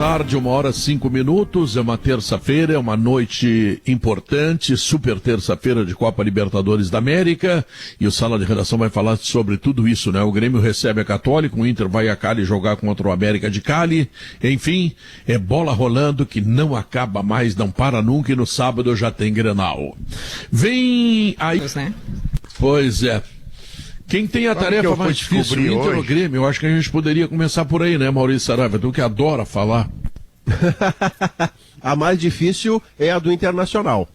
Tarde, 1h05, é uma terça-feira, é uma noite importante, super terça-feira de Copa Libertadores da América, e o Sala de Redação vai falar sobre tudo isso, né? O Grêmio recebe a Católica, o Inter vai a Cali jogar contra o América de Cali, enfim, é bola rolando que não acaba mais, não para nunca, e no sábado já tem Grenal. Vem aí... Pois é. Quem tem a tarefa mais difícil, o Inter ou o Grêmio? Eu acho que a gente poderia começar por aí, né, Maurício Saraiva? Tu que adora falar. A mais difícil é a do Internacional.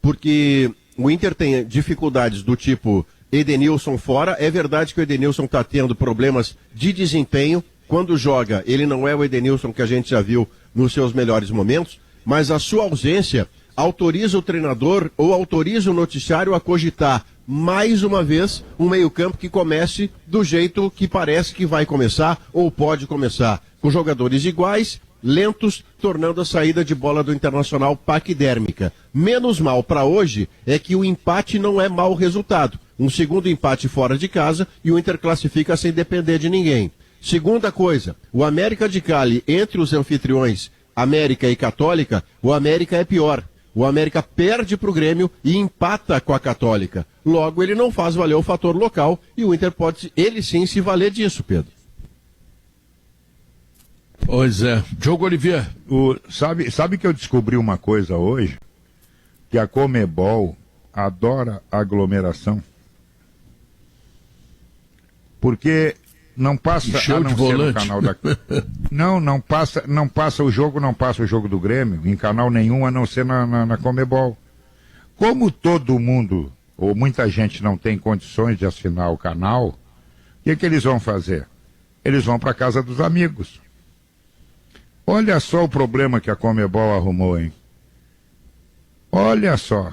Porque o Inter tem dificuldades do tipo Edenilson fora. É verdade que o Edenilson está tendo problemas de desempenho. Quando joga, ele não é o Edenilson que a gente já viu nos seus melhores momentos. Mas a sua ausência autoriza o treinador ou autoriza o noticiário a cogitar mais uma vez um meio-campo que comece do jeito que parece que vai começar ou pode começar, com jogadores iguais, lentos, tornando a saída de bola do Internacional paquidérmica. Menos mal para hoje é que o empate não é mau resultado. Um segundo empate fora de casa e o Inter classifica sem depender de ninguém. Segunda coisa, o América de Cali, entre os anfitriões América e Católica, o América é pior. O América perde para o Grêmio e empata com a Católica. Logo, ele não faz valer o fator local e o Inter pode, ele sim, se valer disso, Pedro. Pois é. Diogo Olivier. Sabe que eu descobri uma coisa hoje? Que a Conmebol adora aglomeração. Porque não passa Encheu a não de ser volante. no canal da... Não passa o jogo do Grêmio em canal nenhum a não ser na Conmebol. Como todo mundo ou muita gente não tem condições de assinar o canal, o que eles vão fazer? Eles vão para a casa dos amigos. Olha só o problema que a Conmebol arrumou, hein? Olha só.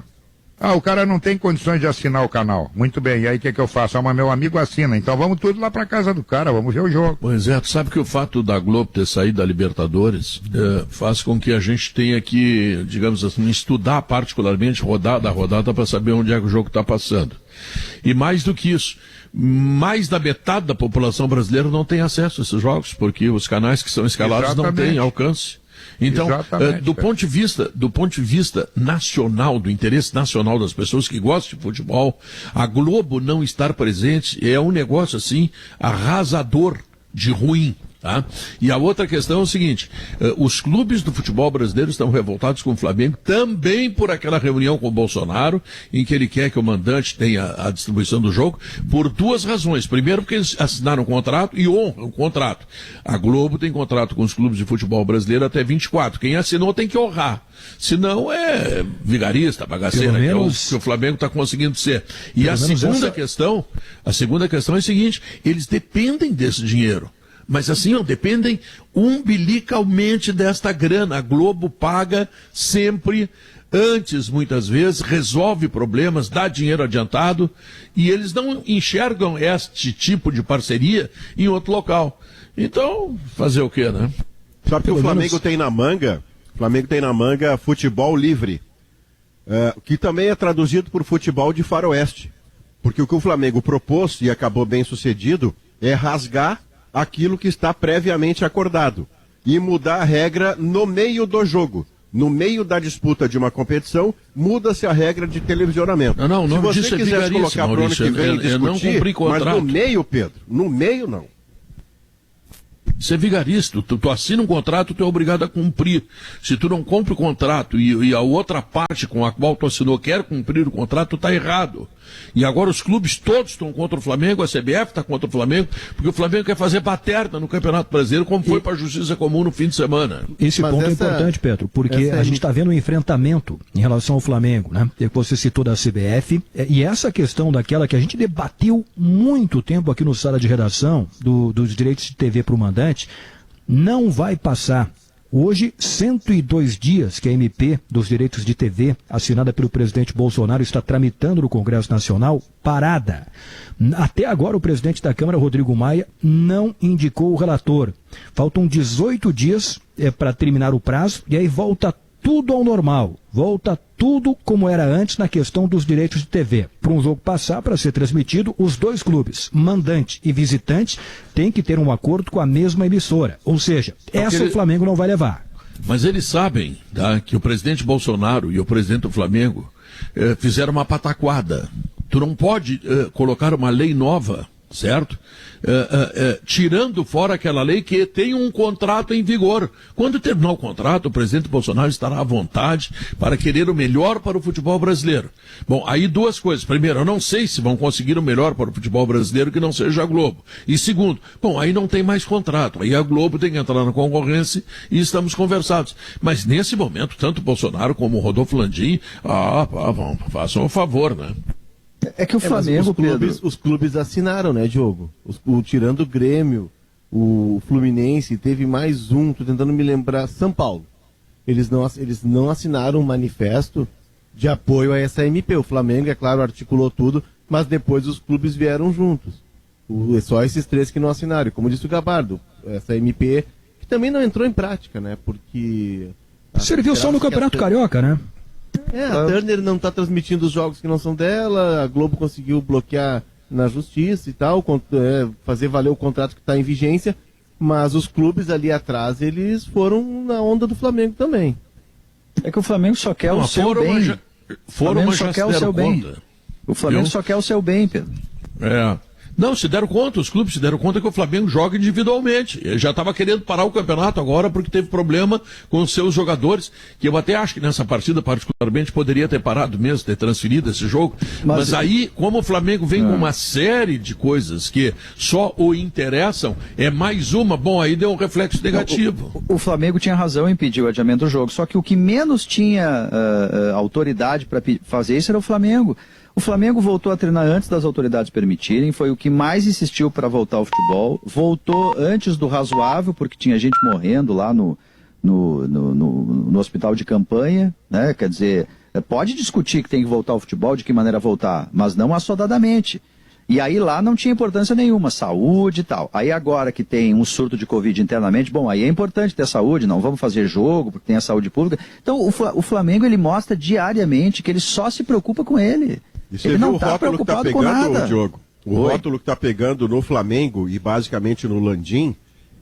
O cara não tem condições de assinar o canal. Muito bem, e aí o que eu faço? Mas meu amigo assina. Então vamos tudo lá pra casa do cara, vamos ver o jogo. Pois é, tu sabe que o fato da Globo ter saído da Libertadores faz com que a gente tenha que, digamos assim, estudar particularmente rodada a rodada para saber onde é que o jogo está passando. E mais do que isso, mais da metade da população brasileira não tem acesso a esses jogos, porque os canais que são escalados Exatamente. não têm alcance. Então, do ponto de vista nacional, do interesse nacional das pessoas que gostam de futebol, a Globo não estar presente é um negócio assim arrasador de ruim. Tá? E a outra questão é o seguinte, os clubes do futebol brasileiro estão revoltados com o Flamengo também por aquela reunião com o Bolsonaro, em que ele quer que o mandante tenha a distribuição do jogo, por duas razões. Primeiro, porque eles assinaram um contrato e honram o contrato. A Globo tem contrato com os clubes de futebol brasileiro até 24. Quem assinou tem que honrar. Senão é vigarista, bagaceira, que é o que o Flamengo está conseguindo ser. E a segunda questão é a seguinte, eles dependem desse dinheiro. Mas assim, dependem umbilicalmente desta grana. A Globo paga sempre, antes, muitas vezes, resolve problemas, dá dinheiro adiantado, e eles não enxergam este tipo de parceria em outro local. Então, fazer o quê, né? Sabe que o Flamengo tem na manga? O Flamengo tem na manga futebol livre, que também é traduzido por futebol de faroeste. Porque o que o Flamengo propôs, e acabou bem sucedido, é rasgar aquilo que está previamente acordado e mudar a regra no meio do jogo. No meio da disputa de uma competição, muda-se a regra de televisionamento. Não, se você quiser colocar para o ano que vem discutir, mas no meio, Pedro, no meio não. Isso é vigarista. Tu assina um contrato, tu é obrigado a cumprir. Se tu não cumpre o contrato e a outra parte com a qual tu assinou quer cumprir o contrato, tu tá errado. E agora os clubes todos estão contra o Flamengo, a CBF está contra o Flamengo, porque o Flamengo quer fazer baterna no Campeonato Brasileiro, como foi para a Justiça Comum no fim de semana. Esse ponto é importante, Pedro, porque a gente está vendo um enfrentamento em relação ao Flamengo, né? Você citou da CBF, e essa questão daquela que a gente debateu muito tempo aqui no Sala de Redação, dos direitos de TV para o mandante, não vai passar. Hoje, 102 dias que a MP dos direitos de TV, assinada pelo presidente Bolsonaro, está tramitando no Congresso Nacional, parada. Até agora, o presidente da Câmara, Rodrigo Maia, não indicou o relator. Faltam 18 dias para terminar o prazo, e aí volta tudo ao normal, volta tudo como era antes na questão dos direitos de TV. Para um jogo passar para ser transmitido, os dois clubes, mandante e visitante, têm que ter um acordo com a mesma emissora. Ou seja, essa o Flamengo não vai levar. Mas eles sabem, tá, que o presidente Bolsonaro e o presidente do Flamengo fizeram uma pataquada. Tu não pode colocar uma lei nova, certo? Tirando fora aquela lei que tem um contrato em vigor. Quando terminar o contrato, o presidente Bolsonaro estará à vontade para querer o melhor para o futebol brasileiro. Bom, aí duas coisas. Primeiro, eu não sei se vão conseguir o melhor para o futebol brasileiro que não seja a Globo. E segundo, bom, aí não tem mais contrato. Aí a Globo tem que entrar na concorrência e estamos conversados. Mas nesse momento, tanto o Bolsonaro como o Rodolfo Landim, façam o favor, né? É que o Flamengo, os clubes assinaram, né, Diogo? Tirando o Grêmio, o Fluminense, teve mais um, tô tentando me lembrar, São Paulo. Eles não assinaram um manifesto de apoio a essa MP. O Flamengo, é claro, articulou tudo, mas depois os clubes vieram juntos. Só esses três que não assinaram. Como disse o Gabardo, essa MP, que também não entrou em prática, né, porque... Serviu só no Campeonato Carioca, né? A Turner não está transmitindo os jogos que não são dela, a Globo conseguiu bloquear na justiça e tal, fazer valer o contrato que está em vigência, mas os clubes ali atrás, eles foram na onda do Flamengo também. É que o Flamengo só quer o seu bem. O Flamengo só quer o seu bem. O Flamengo só quer o seu bem, Pedro. Não, se deram conta, os clubes se deram conta que o Flamengo joga individualmente. Ele já estava querendo parar o campeonato agora porque teve problema com os seus jogadores, que eu até acho que nessa partida particularmente poderia ter parado mesmo, ter transferido esse jogo. Mas aí, como o Flamengo vem com uma série de coisas que só o interessam, é mais uma, bom, aí deu um reflexo negativo. O Flamengo tinha razão em pedir o adiamento do jogo, só que o que menos tinha autoridade para fazer isso era o Flamengo. O Flamengo voltou a treinar antes das autoridades permitirem, foi o que mais insistiu para voltar ao futebol, voltou antes do razoável, porque tinha gente morrendo lá no hospital de campanha, né? Quer dizer, pode discutir que tem que voltar ao futebol, de que maneira voltar, mas não assodadamente. E aí lá não tinha importância nenhuma, saúde e tal. Aí agora que tem um surto de Covid internamente, bom, aí é importante ter saúde, não vamos fazer jogo porque tem a saúde pública. Então o Flamengo, ele mostra diariamente que ele só se preocupa com ele. Ele não está preocupado com nada. Diogo, o rótulo que está pegando no Flamengo e basicamente no Landim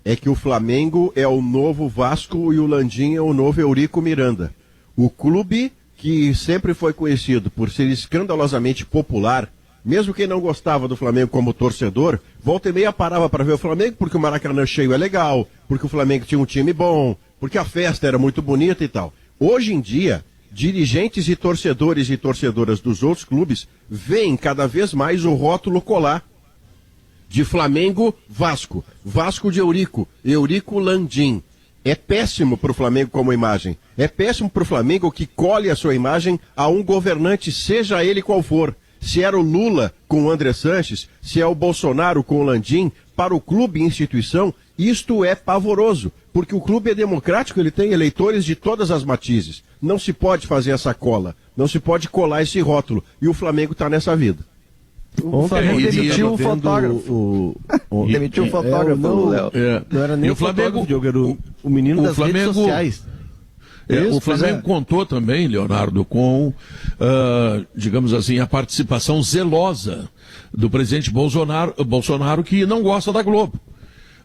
é que o Flamengo é o novo Vasco e o Landim é o novo Eurico Miranda. O clube que sempre foi conhecido por ser escandalosamente popular, mesmo quem não gostava do Flamengo como torcedor, volta e meia parava para ver o Flamengo porque o Maracanã cheio é legal, porque o Flamengo tinha um time bom, porque a festa era muito bonita e tal. Hoje em dia, dirigentes e torcedoras dos outros clubes veem cada vez mais o rótulo colar de Flamengo Vasco, Vasco de Eurico, Eurico Landim. É péssimo para o Flamengo como imagem. É péssimo para o Flamengo que colhe a sua imagem a um governante, seja ele qual for. Se era o Lula com o André Sanches, se é o Bolsonaro com o Landim, para o clube e instituição, isto é pavoroso, porque o clube é democrático, ele tem eleitores de todas as matizes. Não se pode fazer essa cola, não se pode colar esse rótulo, e o Flamengo está nessa vida. O Flamengo demitiu o fotógrafo. Demitiu o fotógrafo, Léo. Não era nem o Flamengo, Diogo, era o menino das redes sociais. O Flamengo contou também, Leonardo, com, digamos assim, a participação zelosa do presidente Bolsonaro, que não gosta da Globo.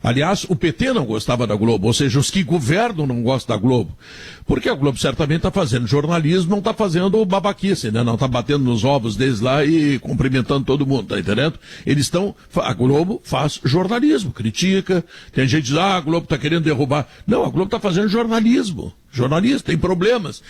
Aliás, o PT não gostava da Globo, ou seja, os que governam não gostam da Globo. Porque a Globo certamente está fazendo jornalismo, não está fazendo babaquice, né? Não está batendo nos ovos deles lá e cumprimentando todo mundo, tá entendendo? A Globo faz jornalismo, critica, tem gente que diz, a Globo está querendo derrubar. Não, a Globo está fazendo jornalismo. Jornalista, tem problemas,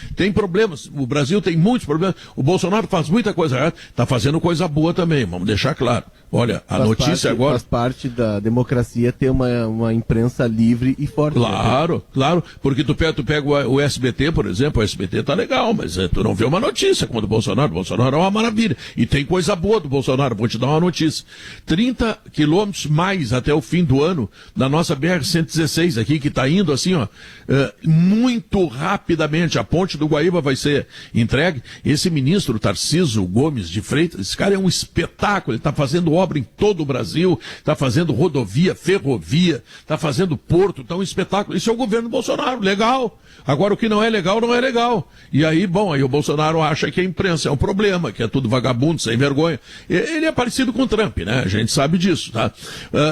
o Brasil tem muitos problemas, o Bolsonaro faz muita coisa errada, está fazendo coisa boa também, vamos deixar claro. Olha, a notícia agora... Faz parte da democracia ter uma imprensa livre e forte. Claro, claro, porque tu pega o SBT, por exemplo, o SBT tá legal, mas tu não vê uma notícia como o Bolsonaro é uma maravilha, e tem coisa boa do Bolsonaro, vou te dar uma notícia, 30 quilômetros mais até o fim do ano, da nossa BR-116 aqui, que está indo assim, ó, muito muito rapidamente. A ponte do Guaíba vai ser entregue. Esse ministro, Tarcísio Gomes de Freitas, esse cara é um espetáculo. Ele está fazendo obra em todo o Brasil, está fazendo rodovia, ferrovia, está fazendo porto, está um espetáculo. Isso é o governo Bolsonaro, legal. Agora, o que não é legal, não é legal. E aí, bom, aí o Bolsonaro acha que a imprensa é um problema, que é tudo vagabundo, sem vergonha. Ele é parecido com o Trump, né? A gente sabe disso, tá?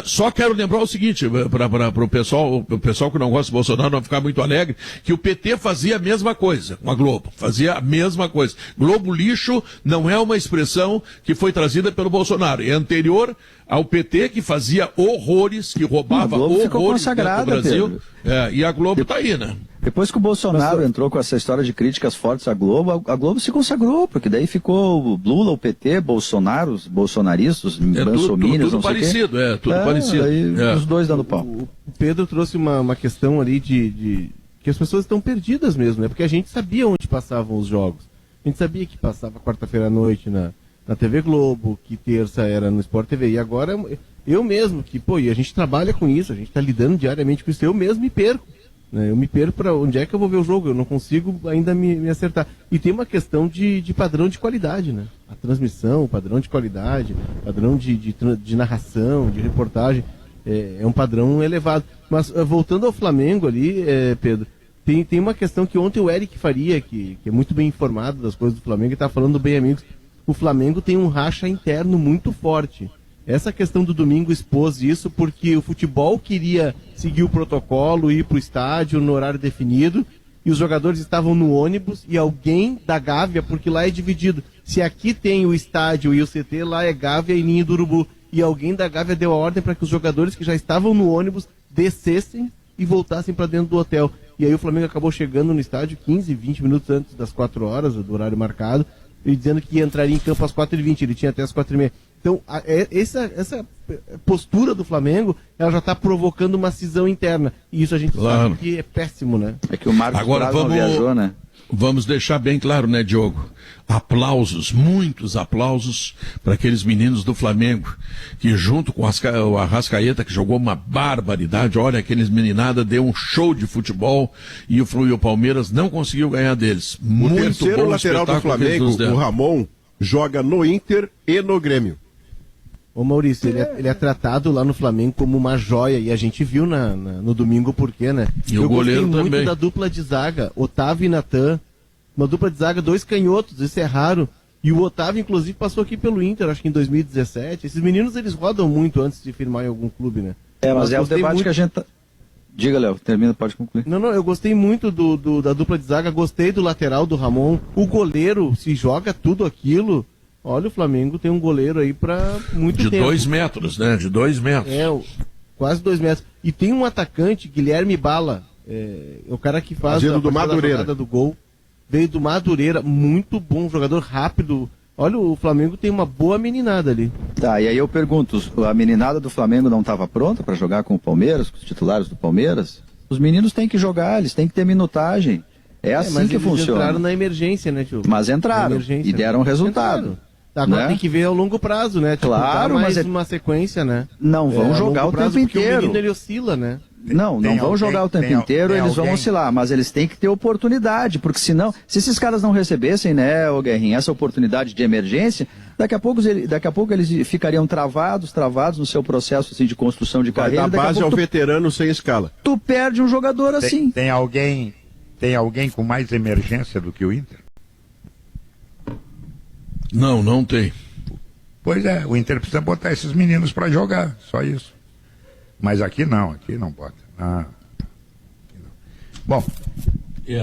Só quero lembrar o seguinte, para o pessoal que não gosta do Bolsonaro não ficar muito alegre, que o PT fazia a mesma coisa com a Globo. Fazia a mesma coisa. Globo lixo não é uma expressão que foi trazida pelo Bolsonaro. É anterior ao PT, que fazia horrores, que roubava horrores do Brasil. E a Globo tá aí, né? Depois que o Bolsonaro entrou com essa história de críticas fortes à Globo, a Globo se consagrou, porque daí ficou o Lula, o PT, Bolsonaro, os bolsonaristas, bolsominions, tudo parecido, tudo parecido. Os dois dando pau. O Pedro trouxe uma questão ali de que as pessoas estão perdidas mesmo, né? Porque a gente sabia onde passavam os jogos. A gente sabia que passava quarta-feira à noite na TV Globo, que terça era no Sport TV. E agora, eu mesmo, e a gente trabalha com isso, a gente está lidando diariamente com isso, eu mesmo me perco. Eu me perco para onde é que eu vou ver o jogo, eu não consigo ainda me acertar. E tem uma questão de padrão de qualidade, né? A transmissão, o padrão de qualidade, padrão de narração, de reportagem, é um padrão elevado. Mas voltando ao Flamengo ali, Pedro, tem uma questão que ontem o Eric Faria, que é muito bem informado das coisas do Flamengo, está falando bem, amigos, o Flamengo tem um racha interno muito forte. Essa questão do domingo expôs isso porque o futebol queria seguir o protocolo, ir para o estádio no horário definido, e os jogadores estavam no ônibus e alguém da Gávea, porque lá é dividido. Se aqui tem o estádio e o CT, lá é Gávea e Ninho do Urubu. E alguém da Gávea deu a ordem para que os jogadores que já estavam no ônibus descessem e voltassem para dentro do hotel. E aí o Flamengo acabou chegando no estádio 15, 20 minutos antes das 4 horas do horário marcado, e dizendo que entraria em campo às 4h20, ele tinha até às 4h30. Então, essa postura do Flamengo, ela já está provocando uma cisão interna. E isso a gente sabe que é péssimo, né? É que o Marcos agora não viajou, né? Vamos deixar bem claro, né, Diogo? Aplausos, muitos aplausos para aqueles meninos do Flamengo, que junto com o Arrascaeta, que jogou uma barbaridade, olha, aqueles meninada deu um show de futebol e o Palmeiras não conseguiu ganhar deles. O terceiro lateral do Flamengo, o Ramon, joga no Inter e no Grêmio. Ô Maurício, ele é tratado lá no Flamengo como uma joia, e a gente viu no domingo por quê, né? E o goleiro também. Eu gostei muito da dupla de zaga, Otávio e Natan, uma dupla de zaga, 2 canhotos, isso é raro, e o Otávio inclusive passou aqui pelo Inter, acho que em 2017, esses meninos eles rodam muito antes de firmar em algum clube, né? Mas é o debate que a gente tá... Diga, Léo, termina, pode concluir. Não, eu gostei muito da dupla de zaga, gostei do lateral do Ramon, o goleiro, se joga tudo aquilo... Olha, o Flamengo tem um goleiro aí para muito tempo. De 2 metros, né? De 2 metros. Quase 2 metros. E tem um atacante, Guilherme Bala, é o cara que faz a jogada do gol. Veio do Madureira, muito bom, jogador rápido. Olha, o Flamengo tem uma boa meninada ali. Tá, e aí eu pergunto, a meninada do Flamengo não estava pronta para jogar com o Palmeiras, com os titulares do Palmeiras? Os meninos têm que jogar, eles têm que ter minutagem. É assim que funciona. Mas entraram na emergência, né, tio? Mas entraram e deram resultado. Agora tem que ver ao longo prazo, né? Claro, mas uma sequência, né? Não vão jogar o tempo inteiro. O menino, ele oscila, né? Não vão jogar o tempo inteiro, eles vão oscilar, mas eles têm que ter oportunidade, porque senão, se esses caras não recebessem, né, ô Guerrinho, essa oportunidade de emergência, daqui a pouco eles ficariam travados no seu processo assim, de construção de carreira. Da base ao veterano sem escala. Tu perde um jogador assim. Tem alguém com mais emergência do que o Inter? Não tem. Pois é, o Inter precisa botar esses meninos para jogar, só isso. Mas aqui não bota. Bom,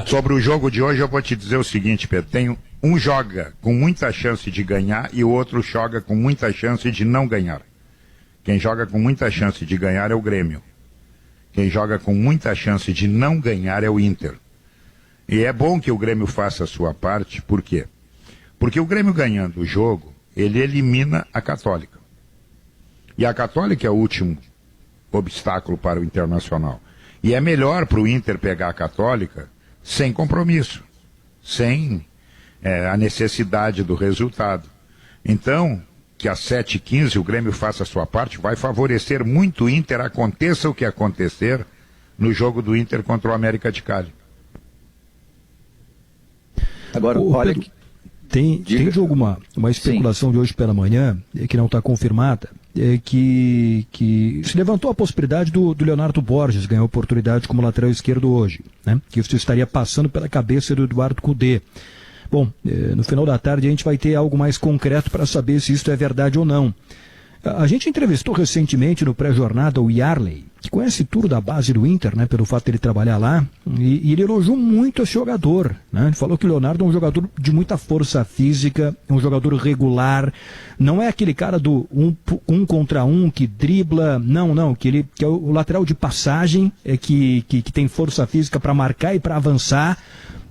sobre o jogo de hoje eu vou te dizer o seguinte, Pedro, um joga com muita chance de ganhar e o outro joga com muita chance de não ganhar. Quem joga com muita chance de ganhar é o Grêmio. Quem joga com muita chance de não ganhar é o Inter. E é bom que o Grêmio faça a sua parte, por quê? Porque o Grêmio ganhando o jogo, ele elimina a Católica. E a Católica é o último obstáculo para o Internacional. E é melhor para o Inter pegar a Católica sem compromisso, sem a necessidade do resultado. Então, que às 7h15 o Grêmio faça a sua parte, vai favorecer muito o Inter, aconteça o que acontecer no jogo do Inter contra o América de Cali. Agora, olha... Pedro, tem Diogo, uma especulação de hoje pela manhã, que não está confirmada, que se levantou a possibilidade do Leonardo Borges ganhar oportunidade como lateral esquerdo hoje, né? Que isso estaria passando pela cabeça do Eduardo Cudê. Bom, no final da tarde a gente vai ter algo mais concreto para saber se isso é verdade ou não. A gente entrevistou recentemente no pré-jornada o Yarley, que conhece tudo da base do Inter, né, pelo fato de ele trabalhar lá, e ele elogiou muito esse jogador, né? Ele falou que o Leonardo é um jogador de muita força física, é um jogador regular, não é aquele cara do um contra um que dribla, não, que é o lateral de passagem, que tem força física para marcar e para avançar.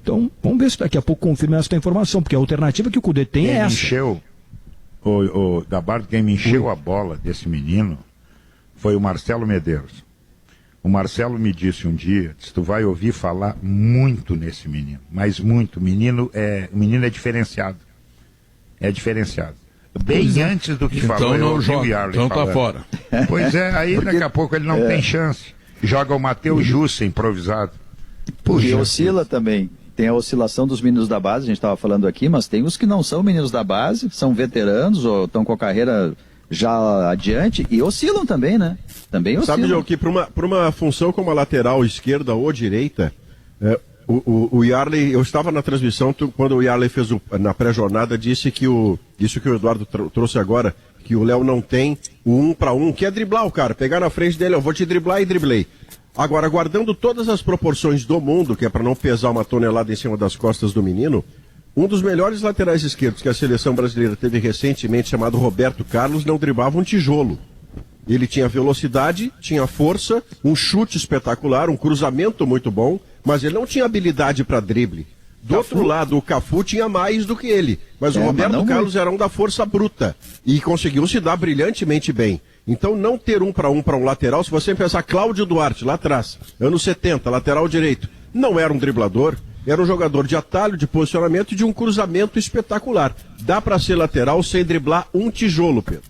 Então, vamos ver se daqui a pouco confirma essa informação, porque a alternativa que o Cudê tem é essa. Quem me encheu a bola desse menino foi o Marcelo Medeiros. O Marcelo me disse um dia, tu vai ouvir falar muito nesse menino, mas muito. O menino é diferenciado. É diferenciado. Bem antes do que falou, eu ouvi o Yarley então falando. Tá fora. Pois é, aí daqui a pouco ele não tem chance. Joga o Matheus Jussa improvisado. E oscila também. Tem a oscilação dos meninos da base, a gente estava falando aqui, mas tem os que não são meninos da base, são veteranos ou estão com a carreira já adiante e oscilam também, né? Também oscilam. Sabe, João, que para uma função como a lateral esquerda ou direita, o Yarley, eu estava na transmissão quando o Yarley fez na pré-jornada, disse que isso que o Eduardo trouxe agora, que o Léo não tem o 1 para 1, que é driblar o cara, pegar na frente dele, eu vou te driblar e driblei. Agora, guardando todas as proporções do mundo, que é para não pesar uma tonelada em cima das costas do menino, um dos melhores laterais esquerdos que a seleção brasileira teve recentemente, chamado Roberto Carlos, não driblava um tijolo. Ele tinha velocidade, tinha força, um chute espetacular, um cruzamento muito bom, mas ele não tinha habilidade para drible. Do outro lado, o Cafu tinha mais do que ele, mas o Roberto Carlos era um da força bruta e conseguiu se dar brilhantemente bem. Então, não ter 1 para 1 para um lateral, se você pensar Cláudio Duarte, lá atrás, anos 70, lateral direito, não era um driblador, era um jogador de atalho, de posicionamento e de um cruzamento espetacular. Dá para ser lateral sem driblar um tijolo, Pedro.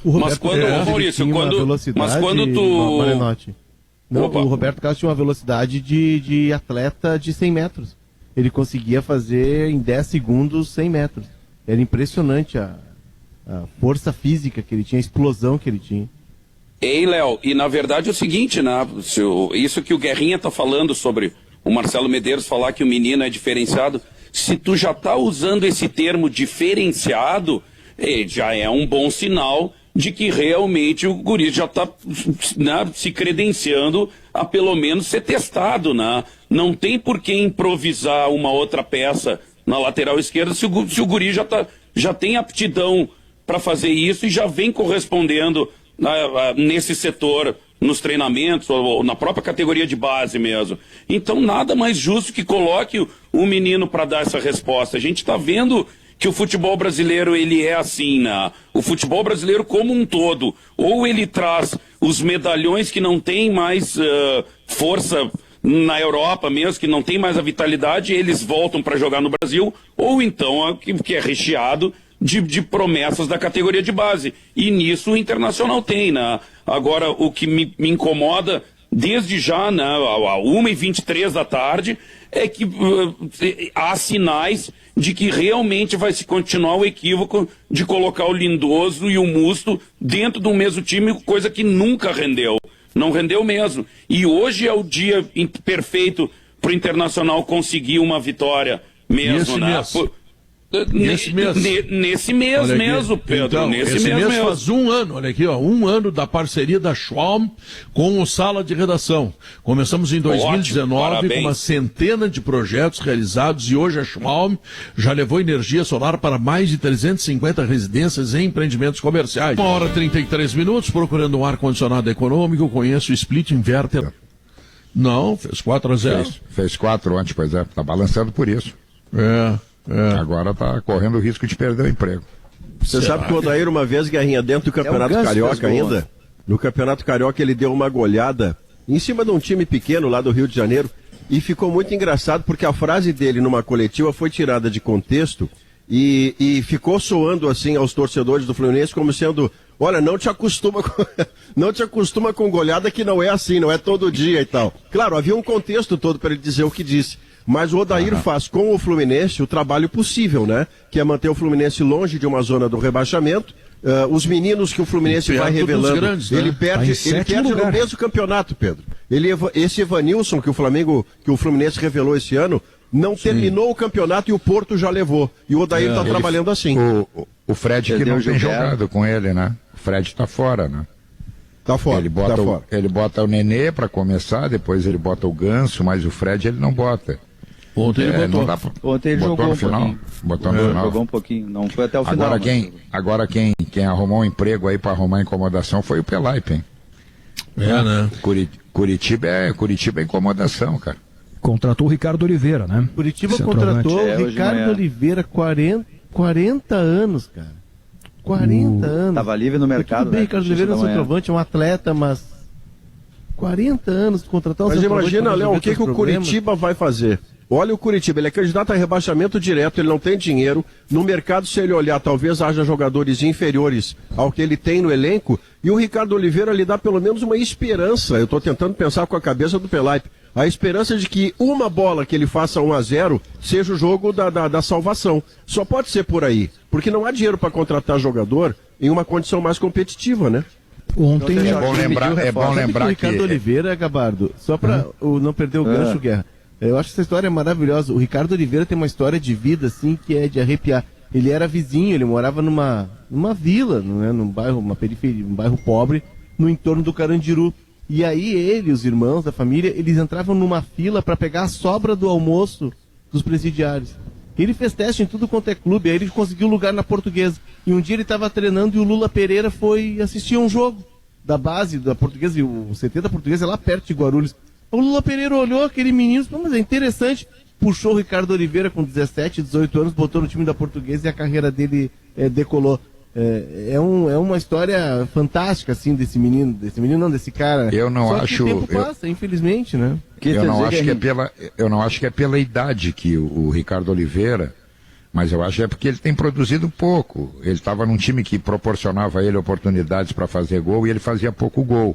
Mas quando, Maurício, o Roberto Carlos tinha uma velocidade de atleta de 100 metros. Ele conseguia fazer em 10 segundos 100 metros. Era impressionante a força física que ele tinha, a explosão que ele tinha. Ei, Léo, e na verdade é o seguinte, né? Isso que o Guerrinha tá falando sobre o Marcelo Medeiros falar que o menino é diferenciado, se tu já tá usando esse termo diferenciado, já é um bom sinal de que realmente o guri já tá, né, se credenciando a pelo menos ser testado, né? Não tem por que improvisar uma outra peça na lateral esquerda se o guri já tem aptidão para fazer isso e já vem correspondendo nesse setor, nos treinamentos ou na própria categoria de base mesmo. Então nada mais justo que coloque o menino para dar essa resposta. A gente está vendo que o futebol brasileiro ele é assim, né? O futebol brasileiro como um todo, ou ele traz os medalhões que não tem mais força na Europa mesmo, que não tem mais a vitalidade, eles voltam para jogar no Brasil, ou então que é recheado de promessas da categoria de base. E nisso o Internacional tem, né? Agora, o que me incomoda desde já, né, a 1h23 da tarde, é que há sinais de que realmente vai se continuar o equívoco de colocar o Lindoso e o Musto dentro do mesmo time, coisa que nunca rendeu. Não rendeu mesmo. E hoje é o dia perfeito para o Internacional conseguir uma vitória mesmo, né? Nesse mês mesmo, Pedro. Então, nesse mês faz um ano, olha aqui, ó, 1 ano da parceria da Schwalm com o Sala de Redação. Começamos em 2019 com uma centena de projetos realizados e hoje a Schwalm já levou energia solar para mais de 350 residências e empreendimentos comerciais. 1h33, procurando um ar-condicionado econômico, conheço o Split Inverter. Não, fez 4-0. Fez 4 ontem, pois é, tá balançando por isso. Agora tá correndo o risco de perder o emprego. Você sabe que o Odair uma vez, Guerrinha, dentro do Campeonato Carioca ainda, no Campeonato Carioca ele deu uma goleada em cima de um time pequeno lá do Rio de Janeiro e ficou muito engraçado porque a frase dele numa coletiva foi tirada de contexto e ficou soando assim aos torcedores do Fluminense como sendo olha, não te acostuma com goleada que não é assim, não é todo dia e tal. Claro, havia um contexto todo para ele dizer o que disse. Mas o Odair faz com o Fluminense o trabalho possível, né? Que é manter o Fluminense longe de uma zona do rebaixamento. Os meninos que o Fluminense vai revelando, grandes, né? ele perde no mesmo campeonato, Pedro. Esse Evanilson que o Fluminense revelou esse ano, não terminou o campeonato e o Porto já levou. E o Odair está trabalhando assim. O Fred que não tem jogado com ele, né? O Fred está fora, né? Tá fora. Ele bota o Nenê para começar, depois ele bota o Ganso, mas o Fred ele não bota. Ontem ele botou. Ontem ele jogou no final. Botou no final. Jogou um pouquinho, não foi até o final. Agora quem arrumou um emprego aí para arrumar incomodação foi o Pelaipe, hein? Né? Curitiba é incomodação, cara. Contratou o Ricardo Oliveira, né? Curitiba contratou o Ricardo Oliveira, 40 anos, cara. 40 anos. Tava livre no mercado, né? Ricardo Oliveira é um centroavante, é um atleta, mas 40 anos de contratar um centroavante. Mas imagina, Léo, o que o Curitiba vai fazer? Olha o Curitiba, ele é candidato a rebaixamento direto, ele não tem dinheiro. No mercado, se ele olhar, talvez haja jogadores inferiores ao que ele tem no elenco. E o Ricardo Oliveira lhe dá pelo menos uma esperança. Eu estou tentando pensar com a cabeça do Pelaipe. A esperança de que uma bola que ele faça 1-0 seja o jogo da salvação. Só pode ser por aí, porque não há dinheiro para contratar jogador em uma condição mais competitiva, né? Ontem é bom lembrar que o Ricardo Oliveira, Gabardo, só para não perder o gancho, Guerra. Eu acho que essa história é maravilhosa. O Ricardo Oliveira tem uma história de vida, assim, que é de arrepiar. Ele era vizinho, ele morava numa vila, né, num bairro, uma periferia, um bairro pobre, no entorno do Carandiru. E aí ele, os irmãos da família, eles entravam numa fila para pegar a sobra do almoço dos presidiários. Ele fez teste em tudo quanto é clube, aí ele conseguiu lugar na Portuguesa. E um dia ele estava treinando e o Lula Pereira foi assistir a um jogo da base da Portuguesa, e o CT da Portuguesa é lá perto de Guarulhos. O Lula Pereira olhou aquele menino, mas é interessante, puxou o Ricardo Oliveira com 17, 18 anos, botou no time da Portuguesa e a carreira dele decolou. É uma história fantástica, assim, desse cara. Eu não Só acho. Que o tempo passa, infelizmente, né? Eu não acho que é pela idade que o Ricardo Oliveira, mas eu acho que é porque ele tem produzido pouco. Ele estava num time que proporcionava a ele oportunidades para fazer gol e ele fazia pouco gol.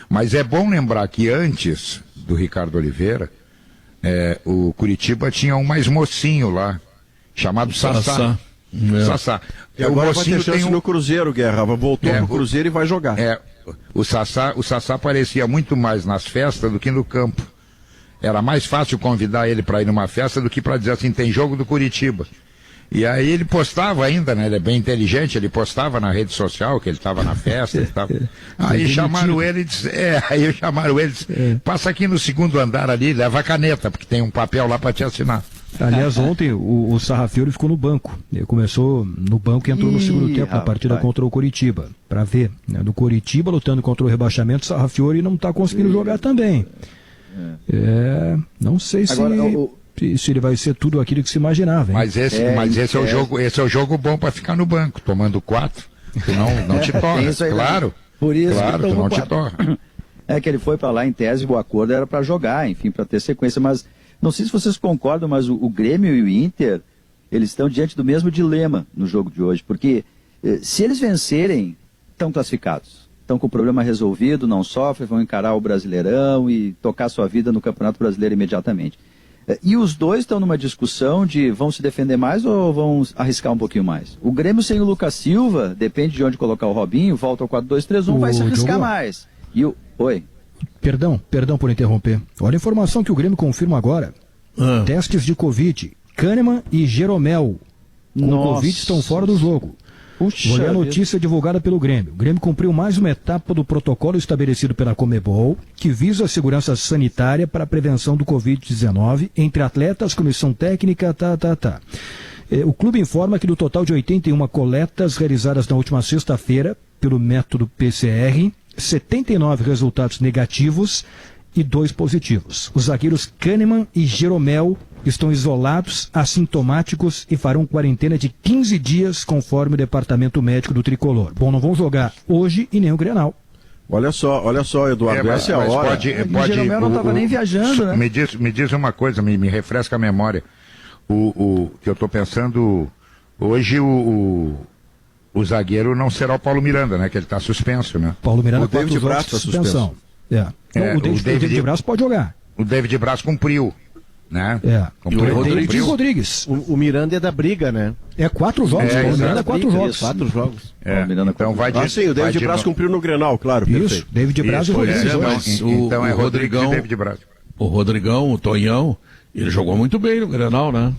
Mas é bom lembrar que antes do Ricardo Oliveira, o Curitiba tinha um mais mocinho lá, chamado Sassá. Sassá. E agora vai ter chance no Cruzeiro, Guerra. Voltou pro Cruzeiro e vai jogar. O Sassá aparecia muito mais nas festas do que no campo. Era mais fácil convidar ele para ir numa festa do que para dizer assim, tem jogo do Curitiba. E aí ele postava ainda, né? Ele é bem inteligente, ele postava na rede social que ele estava na festa e tal. Aí chamaram ele e disse, passa aqui no segundo andar ali, leva a caneta, porque tem um papel lá para te assinar. Aliás, ontem o Sarrafiori ficou no banco. Ele começou no banco e entrou no segundo tempo na partida contra o Coritiba. Para ver, né? Do Coritiba lutando contra o rebaixamento, o Sarrafiori não está conseguindo jogar também. Não sei se ele vai ser tudo aquilo que se imaginava. Hein? Mas esse é o jogo bom para ficar no banco, tomando 4. Tu não te torna, claro. Por isso claro, tu não te torna. É que ele foi para lá em tese, o acordo era para jogar, enfim, para ter sequência, mas não sei se vocês concordam, mas o Grêmio e o Inter, eles estão diante do mesmo dilema no jogo de hoje, porque se eles vencerem, estão classificados, estão com o problema resolvido, não sofrem, vão encarar o Brasileirão e tocar sua vida no Campeonato Brasileiro imediatamente. E os dois estão numa discussão de vão se defender mais ou vão arriscar um pouquinho mais. O Grêmio sem o Lucas Silva, depende de onde colocar o Robinho, volta ao 4-2-3-1, vai se arriscar mais. E Oi? Perdão por interromper. Olha a informação que o Grêmio confirma agora. Testes de Covid. Kahneman e Jeromel com Covid estão fora do jogo. Vou ler a notícia divulgada pelo Grêmio. O Grêmio cumpriu mais uma etapa do protocolo estabelecido pela Conmebol, que visa a segurança sanitária para a prevenção do Covid-19 entre atletas, comissão técnica, O clube informa que do total de 81 coletas realizadas na última sexta-feira pelo método PCR, 79 resultados negativos e 2 positivos. Os zagueiros Kahneman e Jeromel estão isolados, assintomáticos e farão quarentena de 15 dias, conforme o departamento médico do Tricolor. Bom, não vão jogar hoje e nem o Grenal. Olha só, Eduardo, essa é a hora. O Jeromel não estava nem viajando, né? Me diz uma coisa, me refresca a memória. Que eu estou pensando, hoje o O zagueiro não será o Paulo Miranda, né? Que ele está suspenso, né? Paulo Miranda, O David Braz está suspensão. Não, o David Braz pode jogar. O David Braz cumpriu, né? Cumpriu. E o Rodrigues. O Miranda é da briga, né? 4 jogos. Paulo Miranda, 4 jogos. 4 jogos. Então vai de... sim, o David Braz cumpriu no Grenal, claro. Isso, Perfeito. David Braz e Rodrigues. Então é Rodrigão e David Braz. O Rodrigão, o Tonhão, ele jogou muito bem no Grenal, né?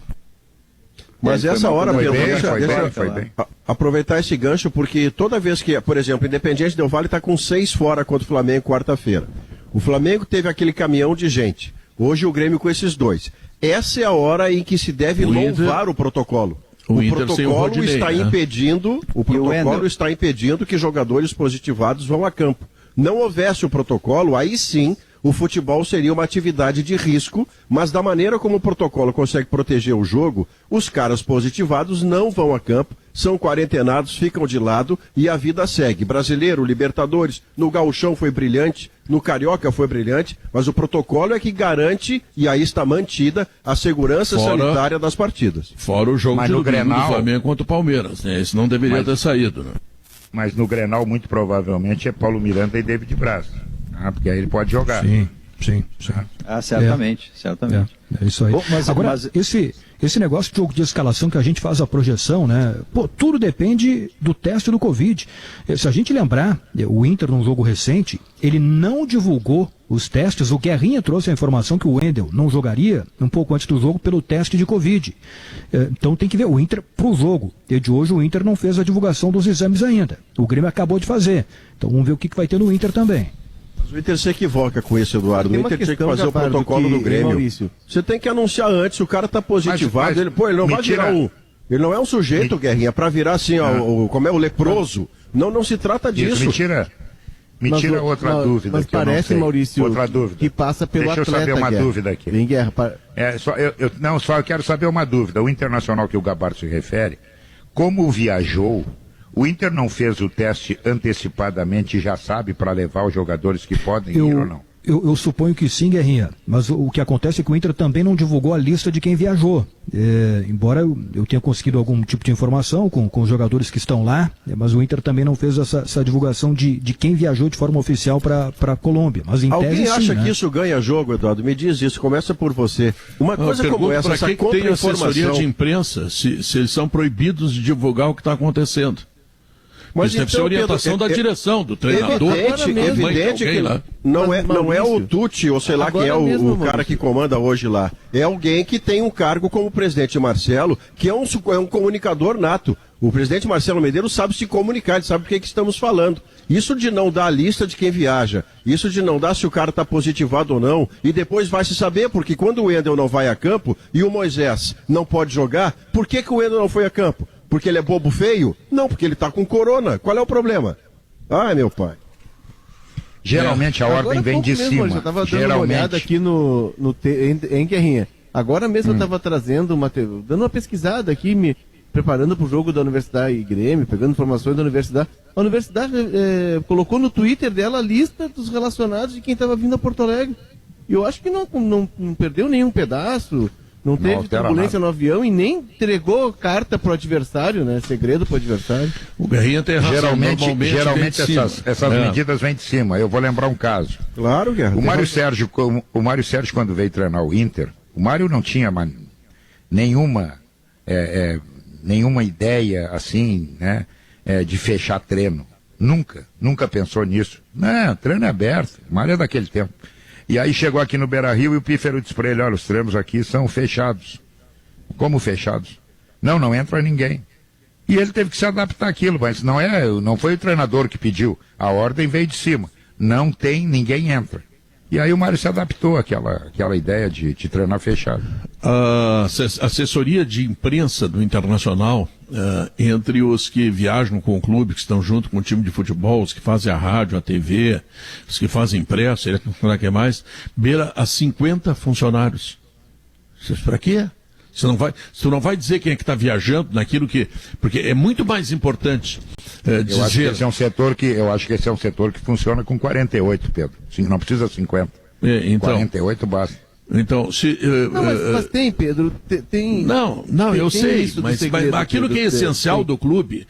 Mas essa hora, Pedro, foi bem. Aproveitar esse gancho, porque toda vez que, por exemplo, Independiente Del Valle está com 6 fora contra o Flamengo quarta-feira. O Flamengo teve aquele caminhão de gente. Hoje o Grêmio com esses 2. Essa é a hora em que se deve louvar o protocolo. O protocolo está impedindo, está impedindo que jogadores positivados vão a campo. Não houvesse o protocolo, aí sim o futebol seria uma atividade de risco, mas da maneira como o protocolo consegue proteger o jogo, os caras positivados não vão a campo, são quarentenados, ficam de lado e a vida segue. Brasileiro, Libertadores, no Gauchão foi brilhante, no Carioca foi brilhante, mas o protocolo é que garante, e aí está mantida, a segurança sanitária das partidas. Fora o jogo do Grenal do Flamengo contra o Palmeiras, né? Esse não deveria ter saído, né? Mas no Grenal, muito provavelmente, é Paulo Miranda e David Braz. Porque aí ele pode jogar. Sim. Certamente. É isso aí. Bom, agora, esse negócio de jogo de escalação que a gente faz a projeção, né? Pô, tudo depende do teste do Covid. Se a gente lembrar, o Inter, num jogo recente, ele não divulgou os testes. O Guerrinha trouxe a informação que o Wendel não jogaria um pouco antes do jogo pelo teste de Covid. Então tem que ver o Inter pro jogo. E de hoje o Inter não fez a divulgação dos exames ainda. O Grêmio acabou de fazer. Então vamos ver o que vai ter no Inter também. O Inter se equivoca com isso, Eduardo. O Inter tinha que fazer o protocolo do Grêmio. Você tem que anunciar antes, o cara tá positivado. Ele não vai virar um. Ele não é um sujeito, Guerrinha, para virar assim, como é o leproso. Não se trata disso. Me tira outra dúvida. Mas parece, Maurício, outra dúvida. Que passa pelo Deixa atleta. Deixa eu saber uma dúvida aqui. Em Guerra. Eu quero saber uma dúvida. O Internacional que o Gabardo se refere, como viajou, o Inter não fez o teste antecipadamente e já sabe para levar os jogadores que podem ir ou não? Eu suponho que sim, Guerrinha, mas o que acontece é que o Inter também não divulgou a lista de quem viajou. Embora eu tenha conseguido algum tipo de informação com os jogadores que estão lá, mas o Inter também não fez essa divulgação de quem viajou de forma oficial para a Colômbia. Mas em Alguém tese, acha sim, que isso ganha jogo, Eduardo? Me diz isso, começa por você. Uma coisa como essa tem assessoria de imprensa, se eles são proibidos de divulgar o que está acontecendo. Mas isso deve ser orientação da direção, do treinador. Evidente que não é o Tucci, ou sei lá quem é o cara que comanda hoje lá. É alguém que tem um cargo como o presidente Marcelo, que é um comunicador nato. O presidente Marcelo Medeiros sabe se comunicar, ele sabe do que estamos falando. Isso de não dar a lista de quem viaja, isso de não dar se o cara está positivado ou não, e depois vai se saber, porque quando o Wendel não vai a campo e o Moisés não pode jogar, por que o Wendel não foi a campo? Porque ele é bobo feio? Não, porque ele está com corona. Qual é o problema? Ai, meu pai. Geralmente a ordem vem de cima. Eu estava dando uma olhada aqui em Guerrinha. Agora mesmo eu estava dando uma pesquisada aqui, me preparando para o jogo da Universidade e Grêmio, pegando informações da Universidade. A Universidade colocou no Twitter dela a lista dos relacionados de quem estava vindo a Porto Alegre. E eu acho que não perdeu nenhum pedaço. Não teve turbulência no avião e nem entregou carta pro adversário, né? Segredo pro adversário. O Guerrinha tem razão. Geralmente essas medidas vêm de cima. Eu vou lembrar um caso. Claro, Guerra. O Mário Sérgio, quando veio treinar o Inter, o Mário não tinha nenhuma ideia assim, né? De fechar treino. Nunca pensou nisso. Não, treino é aberto. O Mário é daquele tempo. E aí chegou aqui no Beira-Rio e o Pífero disse para ele, olha, os treinos aqui são fechados. Como fechados? Não entra ninguém. E ele teve que se adaptar àquilo, mas não foi o treinador que pediu. A ordem veio de cima. Ninguém entra. E aí o Mário se adaptou àquela ideia de treinar fechado. A assessoria de imprensa do Internacional, entre os que viajam com o clube, que estão junto com o time de futebol, os que fazem a rádio, a TV, os que fazem impresso, sei que mais, beira a 50 funcionários. Para quê? Você não vai dizer quem é que está viajando naquilo que... Porque é muito mais importante dizer... Eu acho que esse é um setor que funciona com 48, Pedro. Não precisa 50. Então, 48 basta. Então, mas tem, Pedro, tem... Não, eu sei, mas aquilo que é essencial do clube,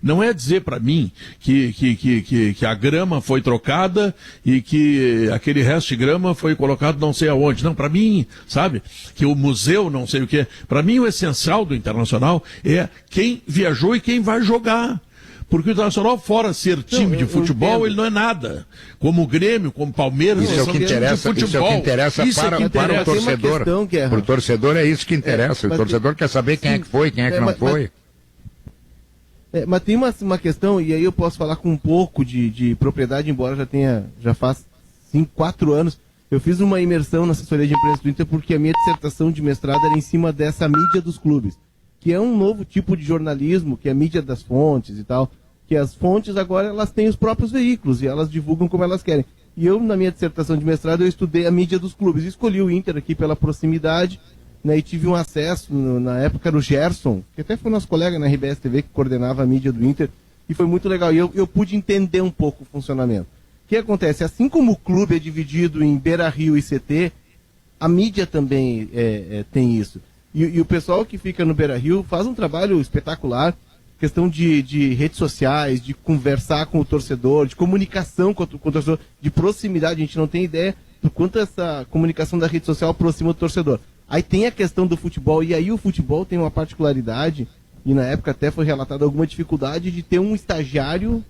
não é dizer para mim que a grama foi trocada e que aquele resto de grama foi colocado não sei aonde. Não, para mim, sabe, que o museu não sei o que. Para mim o essencial do Internacional é quem viajou e quem vai jogar. Porque o Internacional, fora ser time de futebol, ele não é nada. Como o Grêmio, como o Palmeiras, isso é o que interessa, isso é o que interessa para o torcedor. Para o torcedor é isso que interessa. O torcedor quer saber quem é que foi, quem é que não foi. Mas tem uma questão, e aí eu posso falar com um pouco de propriedade, embora já faz 4 anos. Eu fiz uma imersão na assessoria de imprensa do Inter porque a minha dissertação de mestrado era em cima dessa mídia dos clubes, que é um novo tipo de jornalismo, que é a mídia das fontes e tal, que as fontes agora elas têm os próprios veículos e elas divulgam como elas querem. E eu, na minha dissertação de mestrado, eu estudei a mídia dos clubes. Escolhi o Inter aqui pela proximidade, né, e tive um acesso, na época, no Gerson, que até foi nosso colega na RBS TV que coordenava a mídia do Inter, e foi muito legal. E eu pude entender um pouco o funcionamento. O que acontece? Assim como o clube é dividido em Beira-Rio e CT, a mídia também tem isso. E o pessoal que fica no Beira-Rio faz um trabalho espetacular, questão de redes sociais, de conversar com o torcedor, de comunicação com o torcedor, de proximidade. A gente não tem ideia do quanto essa comunicação da rede social aproxima o torcedor. Aí tem a questão do futebol, e aí o futebol tem uma particularidade, e na época até foi relatada alguma dificuldade de ter um estagiário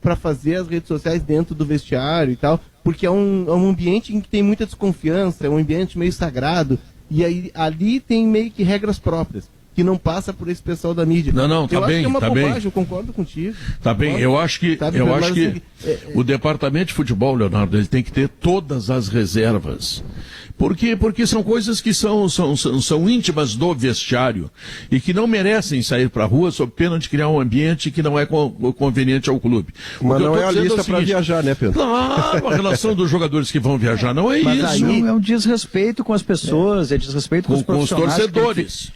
para fazer as redes sociais dentro do vestiário e tal, porque é um ambiente em que tem muita desconfiança, é um ambiente meio sagrado. E aí, ali tem meio que regras próprias, que não passa por esse pessoal da mídia. Não, tá bem, tá bem. Eu acho que é uma bobagem, eu concordo contigo. Tá bem, eu acho que o departamento de futebol, Leonardo, ele tem que ter todas as reservas. Porque são coisas que são íntimas do vestiário e que não merecem sair para a rua sob pena de criar um ambiente que não é conveniente ao clube. Mas não é a lista para viajar, né, Pedro? Claro, a relação dos jogadores que vão viajar não é mas isso. Aí é um desrespeito com as pessoas, é desrespeito com os profissionais. Com os torcedores.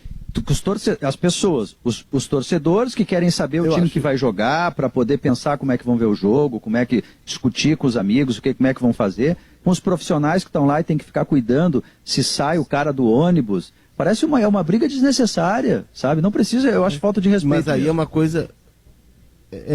As pessoas, os torcedores que querem saber o time que vai jogar, para poder pensar como é que vão ver o jogo, como é que discutir com os amigos, como é que vão fazer, com os profissionais que estão lá e tem que ficar cuidando se sai o cara do ônibus. Parece uma briga desnecessária, sabe? Não precisa, eu acho falta de respeito. Mas aí é uma coisa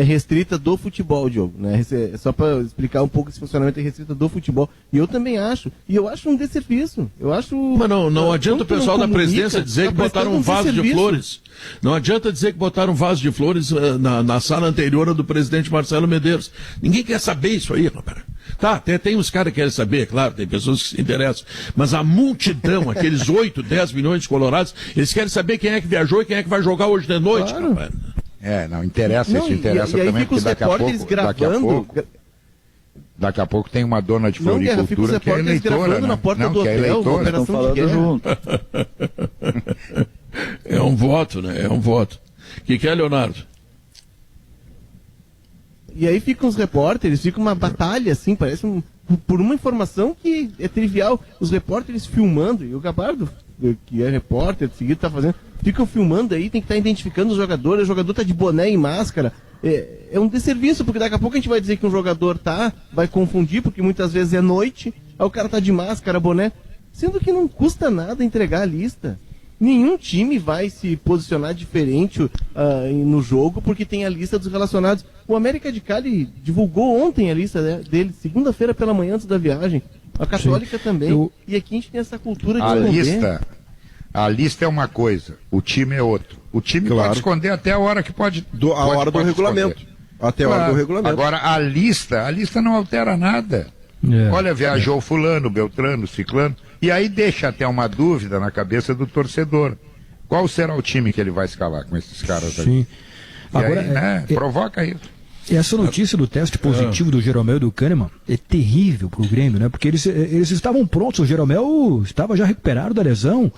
restrita do futebol, Diogo, né? Só para explicar um pouco esse funcionamento, é restrita do futebol. E eu também acho. E eu acho um desserviço. Eu acho. Mas não adianta o pessoal da presidência dizer que botaram um vaso de flores. Não adianta dizer que botaram um vaso de flores na sala anterior do presidente Marcelo Medeiros. Ninguém quer saber isso aí, rapaz. Tá, tem uns caras que querem saber, claro, tem pessoas que se interessam. Mas a multidão, aqueles 8, 10 milhões de colorados, eles querem saber quem é que viajou e quem é que vai jogar hoje de noite, claro. Rapaz. Não interessa, isso interessa também, porque daqui a pouco tem uma dona de floricultura que é eleitora, né? Que é eleitora. Estão falando junto. É um voto, né? É um voto. O que é, Leonardo? E aí ficam os repórteres, fica uma batalha, assim, parece por uma informação que é trivial. Os repórteres filmando, e o Gabardo, que é repórter, seguido tá fazendo, ficam filmando aí, tem que estar identificando os jogadores, o jogador tá de boné e máscara. É um desserviço, porque daqui a pouco a gente vai dizer que um jogador vai confundir, porque muitas vezes é noite, aí o cara tá de máscara, boné, sendo que não custa nada entregar a lista. Nenhum time vai se posicionar diferente no jogo porque tem a lista dos relacionados. O América de Cali divulgou ontem a lista dele, segunda-feira pela manhã antes da viagem. A Católica também. E aqui a gente tem essa cultura de esconder. A lista é uma coisa, o time é outro. O time pode esconder até a hora que pode. A hora do regulamento. Até a hora do regulamento. Agora, a lista não altera nada. Olha, viajou fulano, Beltrano, Ciclano, e aí deixa até uma dúvida na cabeça do torcedor. Qual será o time que ele vai escalar com esses caras aí? Sim. E agora, aí, provoca isso. Essa notícia do teste positivo do Jeromel e do Kahneman é terrível pro Grêmio, né? Porque eles estavam prontos, o Jeromel estava já recuperado da lesão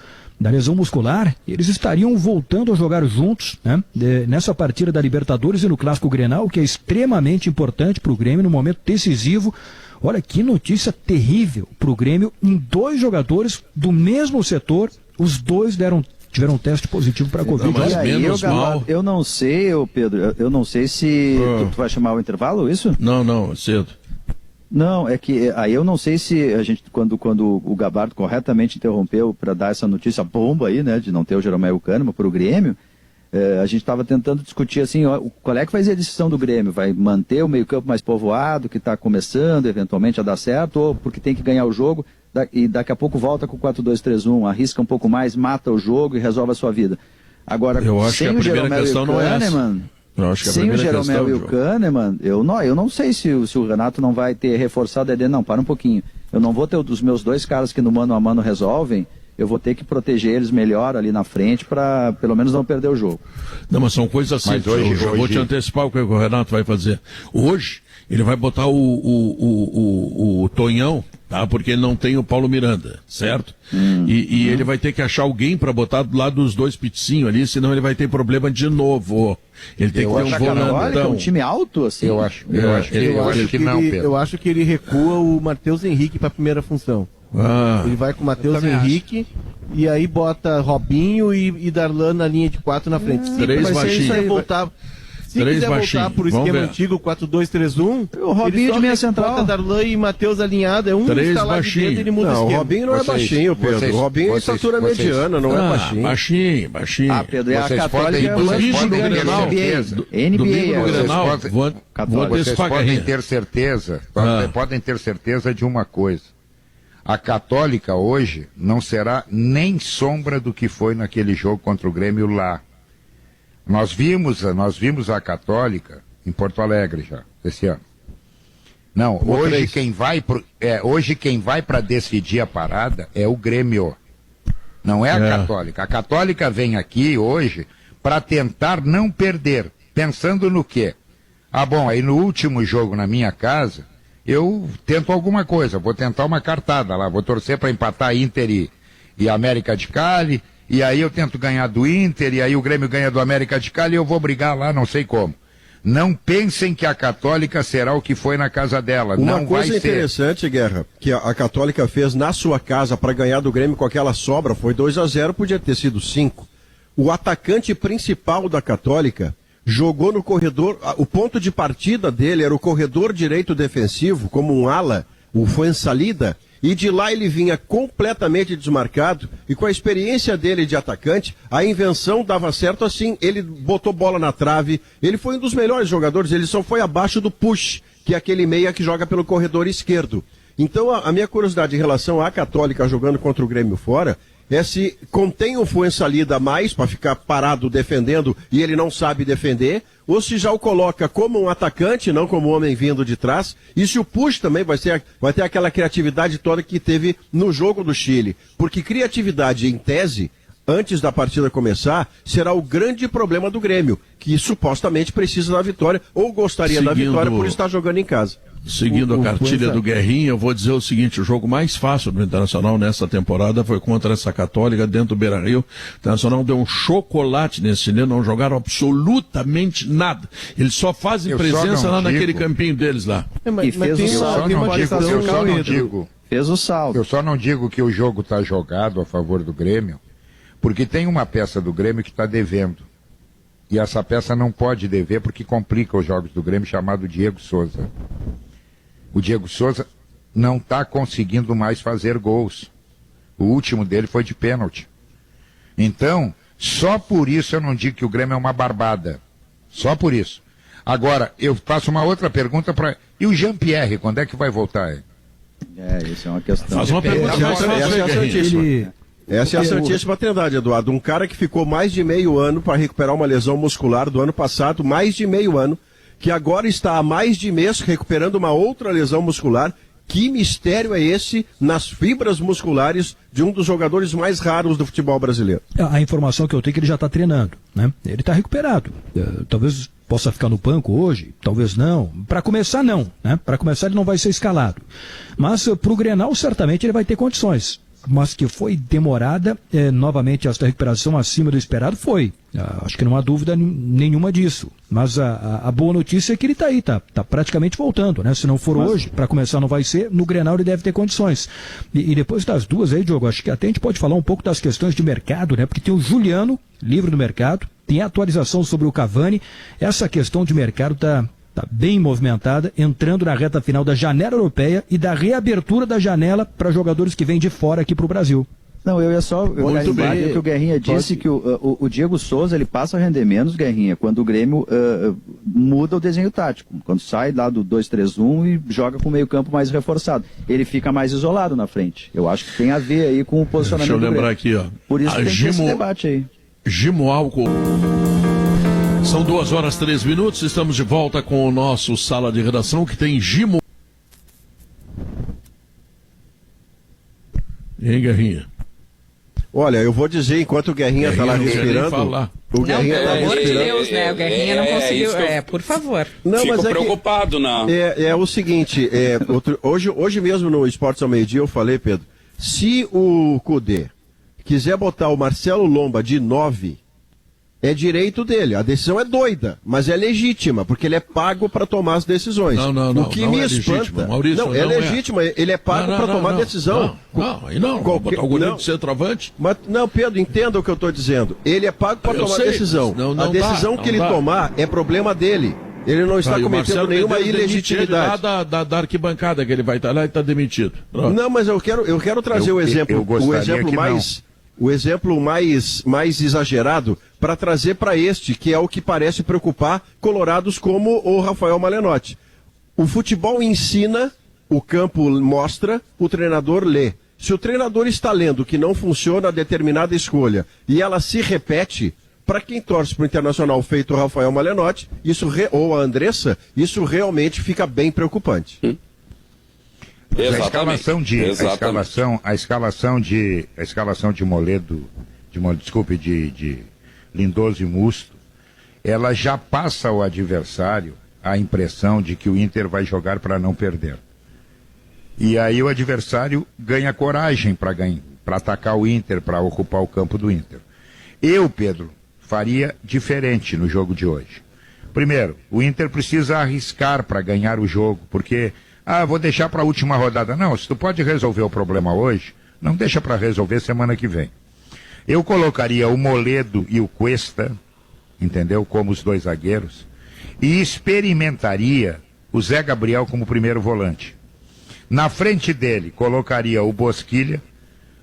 muscular, eles estariam voltando a jogar juntos, né? Nessa partida da Libertadores e no Clássico Grenal, que é extremamente importante pro Grêmio no momento decisivo. Olha que notícia terrível pro Grêmio, em 2 jogadores do mesmo setor, os 2 tiveram um teste positivo para a Covid. Mas menos mal. Eu não sei, Pedro, eu não sei se tu vai chamar o intervalo, isso? Não, cedo. Não, é que aí eu não sei se a gente, quando o Gabardo corretamente interrompeu para dar essa notícia bomba aí, né, de não ter o Jeromel Kahneman para o Grêmio, a gente estava tentando discutir assim, qual é que vai ser a decisão do Grêmio? Vai manter o meio-campo mais povoado, que está começando eventualmente a dar certo, ou porque tem que ganhar o jogo e daqui a pouco volta com o 4-2-3-1, arrisca um pouco mais, mata o jogo e resolve a sua vida. Agora, sem o Jeromel e o Kahneman... Sem o Jeromel e o Kahneman, eu não sei se o Renato não vai ter reforçado a ideia. Não, para um pouquinho. Eu não vou ter os meus dois caras que no mano a mano resolvem, eu vou ter que proteger eles melhor ali na frente para pelo menos não perder o jogo. Não, mas são coisas assim. Eu vou te antecipar o que o Renato vai fazer. Hoje, ele vai botar o Tonhão, tá? Porque ele não tem o Paulo Miranda, certo? E ele vai ter que achar alguém para botar do lado dos dois piticinhos ali, senão ele vai ter problema de novo. Ele tem que ter um volantão. Um time alto, assim. Eu acho que não, Pedro. Eu acho que ele recua o Matheus Henrique para a primeira função. Ele vai com o Matheus Henrique e aí bota Robinho e Darlan na linha de 4 na frente. Três baixinhos. Se quiser voltar pro esquema antigo 4-2-3-1, o Robinho de meia central, bota Darlan e Matheus alinhado, três baixinho. Ele muda o Robinho não é baixinho, Pedro. O Robinho é estatura mediana, não é baixinho. Baixinho. Pedro, é a Católica vocês podem ter certeza de uma coisa. A Católica hoje não será nem sombra do que foi naquele jogo contra o Grêmio lá. Nós vimos a Católica em Porto Alegre já, esse ano. Não, hoje quem vai para decidir a parada é o Grêmio. Não é a Católica. A Católica vem aqui hoje para tentar não perder. Pensando no quê? Aí no último jogo na minha casa, eu tento alguma coisa. Vou tentar uma cartada lá. Vou torcer para empatar Inter e América de Cali. E aí eu tento ganhar do Inter, e aí o Grêmio ganha do América de Cali e eu vou brigar lá, não sei como. Não pensem que a Católica será o que foi na casa dela. Uma coisa interessante, Guerra, que a Católica fez na sua casa para ganhar do Grêmio com aquela sobra, foi 2-0, podia ter sido 5. O atacante principal da Católica jogou no corredor, o ponto de partida dele era o corredor direito defensivo, como um ala, o Fuensalida, e de lá ele vinha completamente desmarcado, e com a experiência dele de atacante, a invenção dava certo assim, ele botou bola na trave, ele foi um dos melhores jogadores, ele só foi abaixo do Push, que é aquele meia que joga pelo corredor esquerdo. Então a minha curiosidade em relação à Católica jogando contra o Grêmio fora, é se contém o Fuensalida a mais para ficar parado defendendo e ele não sabe defender, ou se já o coloca como um atacante, não como um homem vindo de trás, e se o Push também vai ter aquela criatividade toda que teve no jogo do Chile. Porque criatividade, em tese, antes da partida começar, será o grande problema do Grêmio, que supostamente precisa da vitória, ou gostaria da vitória por estar jogando em casa. Seguindo a cartilha do Guerrinha, eu vou dizer o seguinte: o jogo mais fácil do Internacional nessa temporada foi contra essa Católica dentro do Beira-Rio. O Internacional deu um chocolate nesse Chile, não jogaram absolutamente nada. Eles só fazem presença lá naquele campinho deles lá. E fez o saldo. Fez o saldo. Eu só não digo que o jogo está jogado a favor do Grêmio, porque tem uma peça do Grêmio que está devendo. E essa peça não pode dever porque complica os jogos do Grêmio, chamado Diego Souza. O Diego Souza não está conseguindo mais fazer gols. O último dele foi de pênalti. Então, só por isso eu não digo que o Grêmio é uma barbada. Só por isso. Agora, eu faço uma outra pergunta para... E o Jean-Pierre, quando é que vai voltar? Isso é uma questão... Faz uma pergunta mais fácil. Essa é a santíssima trindade, Eduardo. Um cara que ficou mais de meio ano para recuperar uma lesão muscular do ano passado, mais de meio ano, que agora está há mais de mês recuperando uma outra lesão muscular. Que mistério é esse nas fibras musculares de um dos jogadores mais raros do futebol brasileiro? A informação que eu tenho é que ele já está treinando, né? Ele está recuperado. Talvez possa ficar no banco hoje, talvez não. Para começar, não, né? Para começar, ele não vai ser escalado. Mas para o Grenal, certamente ele vai ter condições. Mas que foi demorada, novamente, esta recuperação acima do esperado, foi. Acho que não há dúvida nenhuma disso. Mas a boa notícia é que ele está aí, está praticamente voltando, né? Se não for hoje, para começar não vai ser, no Grenal ele deve ter condições. E depois das duas aí, Diogo, acho que até a gente pode falar um pouco das questões de mercado, né? Porque tem o Juliano, livre do mercado, tem a atualização sobre o Cavani, essa questão de mercado está está bem movimentada, entrando na reta final da janela europeia e da reabertura da janela para jogadores que vêm de fora aqui para o Brasil. Não, eu ia só lembrar que o Guerrinha disse que o Diego Souza ele passa a render menos, Guerrinha, quando o Grêmio muda o desenho tático. Quando sai lá do 2-3-1 e joga com o meio campo mais reforçado. Ele fica mais isolado na frente. Eu acho que tem a ver aí com o posicionamento do Grêmio. Deixa eu lembrar aqui, ó. Por isso tem esse debate aí. Gimo Álcool. São 2h03. Estamos de volta com o nosso Sala de Redação, que tem Gimo. Hein, Guerrinha? Olha, eu vou dizer, enquanto o Guerrinha está lá respirando... O Guerrinha pelo amor de Deus, né? O Guerrinha não conseguiu... Por favor. Não, Fico mas preocupado, não. É o seguinte, hoje mesmo no Esportes ao Meio-Dia eu falei, Pedro, se o Cudê quiser botar o Marcelo Lomba de 9, é direito dele. A decisão é doida, mas é legítima, porque ele é pago para tomar as decisões. Não, o que me é espanta... Maurício, não, é legítima, ele é pago para tomar decisão. Não, botar o goleiro de centroavante. Mas, não, Pedro, entenda o que eu estou dizendo. Ele é pago para tomar decisão. A decisão que ele tomar é problema dele. Ele não está cometendo nenhuma ilegitimidade. Lá da arquibancada que ele vai estar lá e está demitido. Pronto. Não, mas eu quero trazer o exemplo mais exagerado para trazer para este, que é o que parece preocupar colorados como o Rafael Malenotti. O futebol ensina, o campo mostra, o treinador lê. Se o treinador está lendo que não funciona determinada escolha e ela se repete, para quem torce para o Internacional feito o Rafael Malenotti, ou a Andressa, isso realmente fica bem preocupante. A escalação de Moledo, de Lindoso e Musto, ela já passa ao adversário a impressão de que o Inter vai jogar para não perder. E aí o adversário ganha coragem para atacar o Inter, para ocupar o campo do Inter. Eu, Pedro, faria diferente no jogo de hoje. Primeiro, o Inter precisa arriscar para ganhar o jogo, porque... vou deixar para a última rodada. Não, se tu pode resolver o problema hoje, não deixa para resolver semana que vem. Eu colocaria o Moledo e o Cuesta, entendeu? Como os dois zagueiros, e experimentaria o Zé Gabriel como primeiro volante. Na frente dele, colocaria o Bosquilha,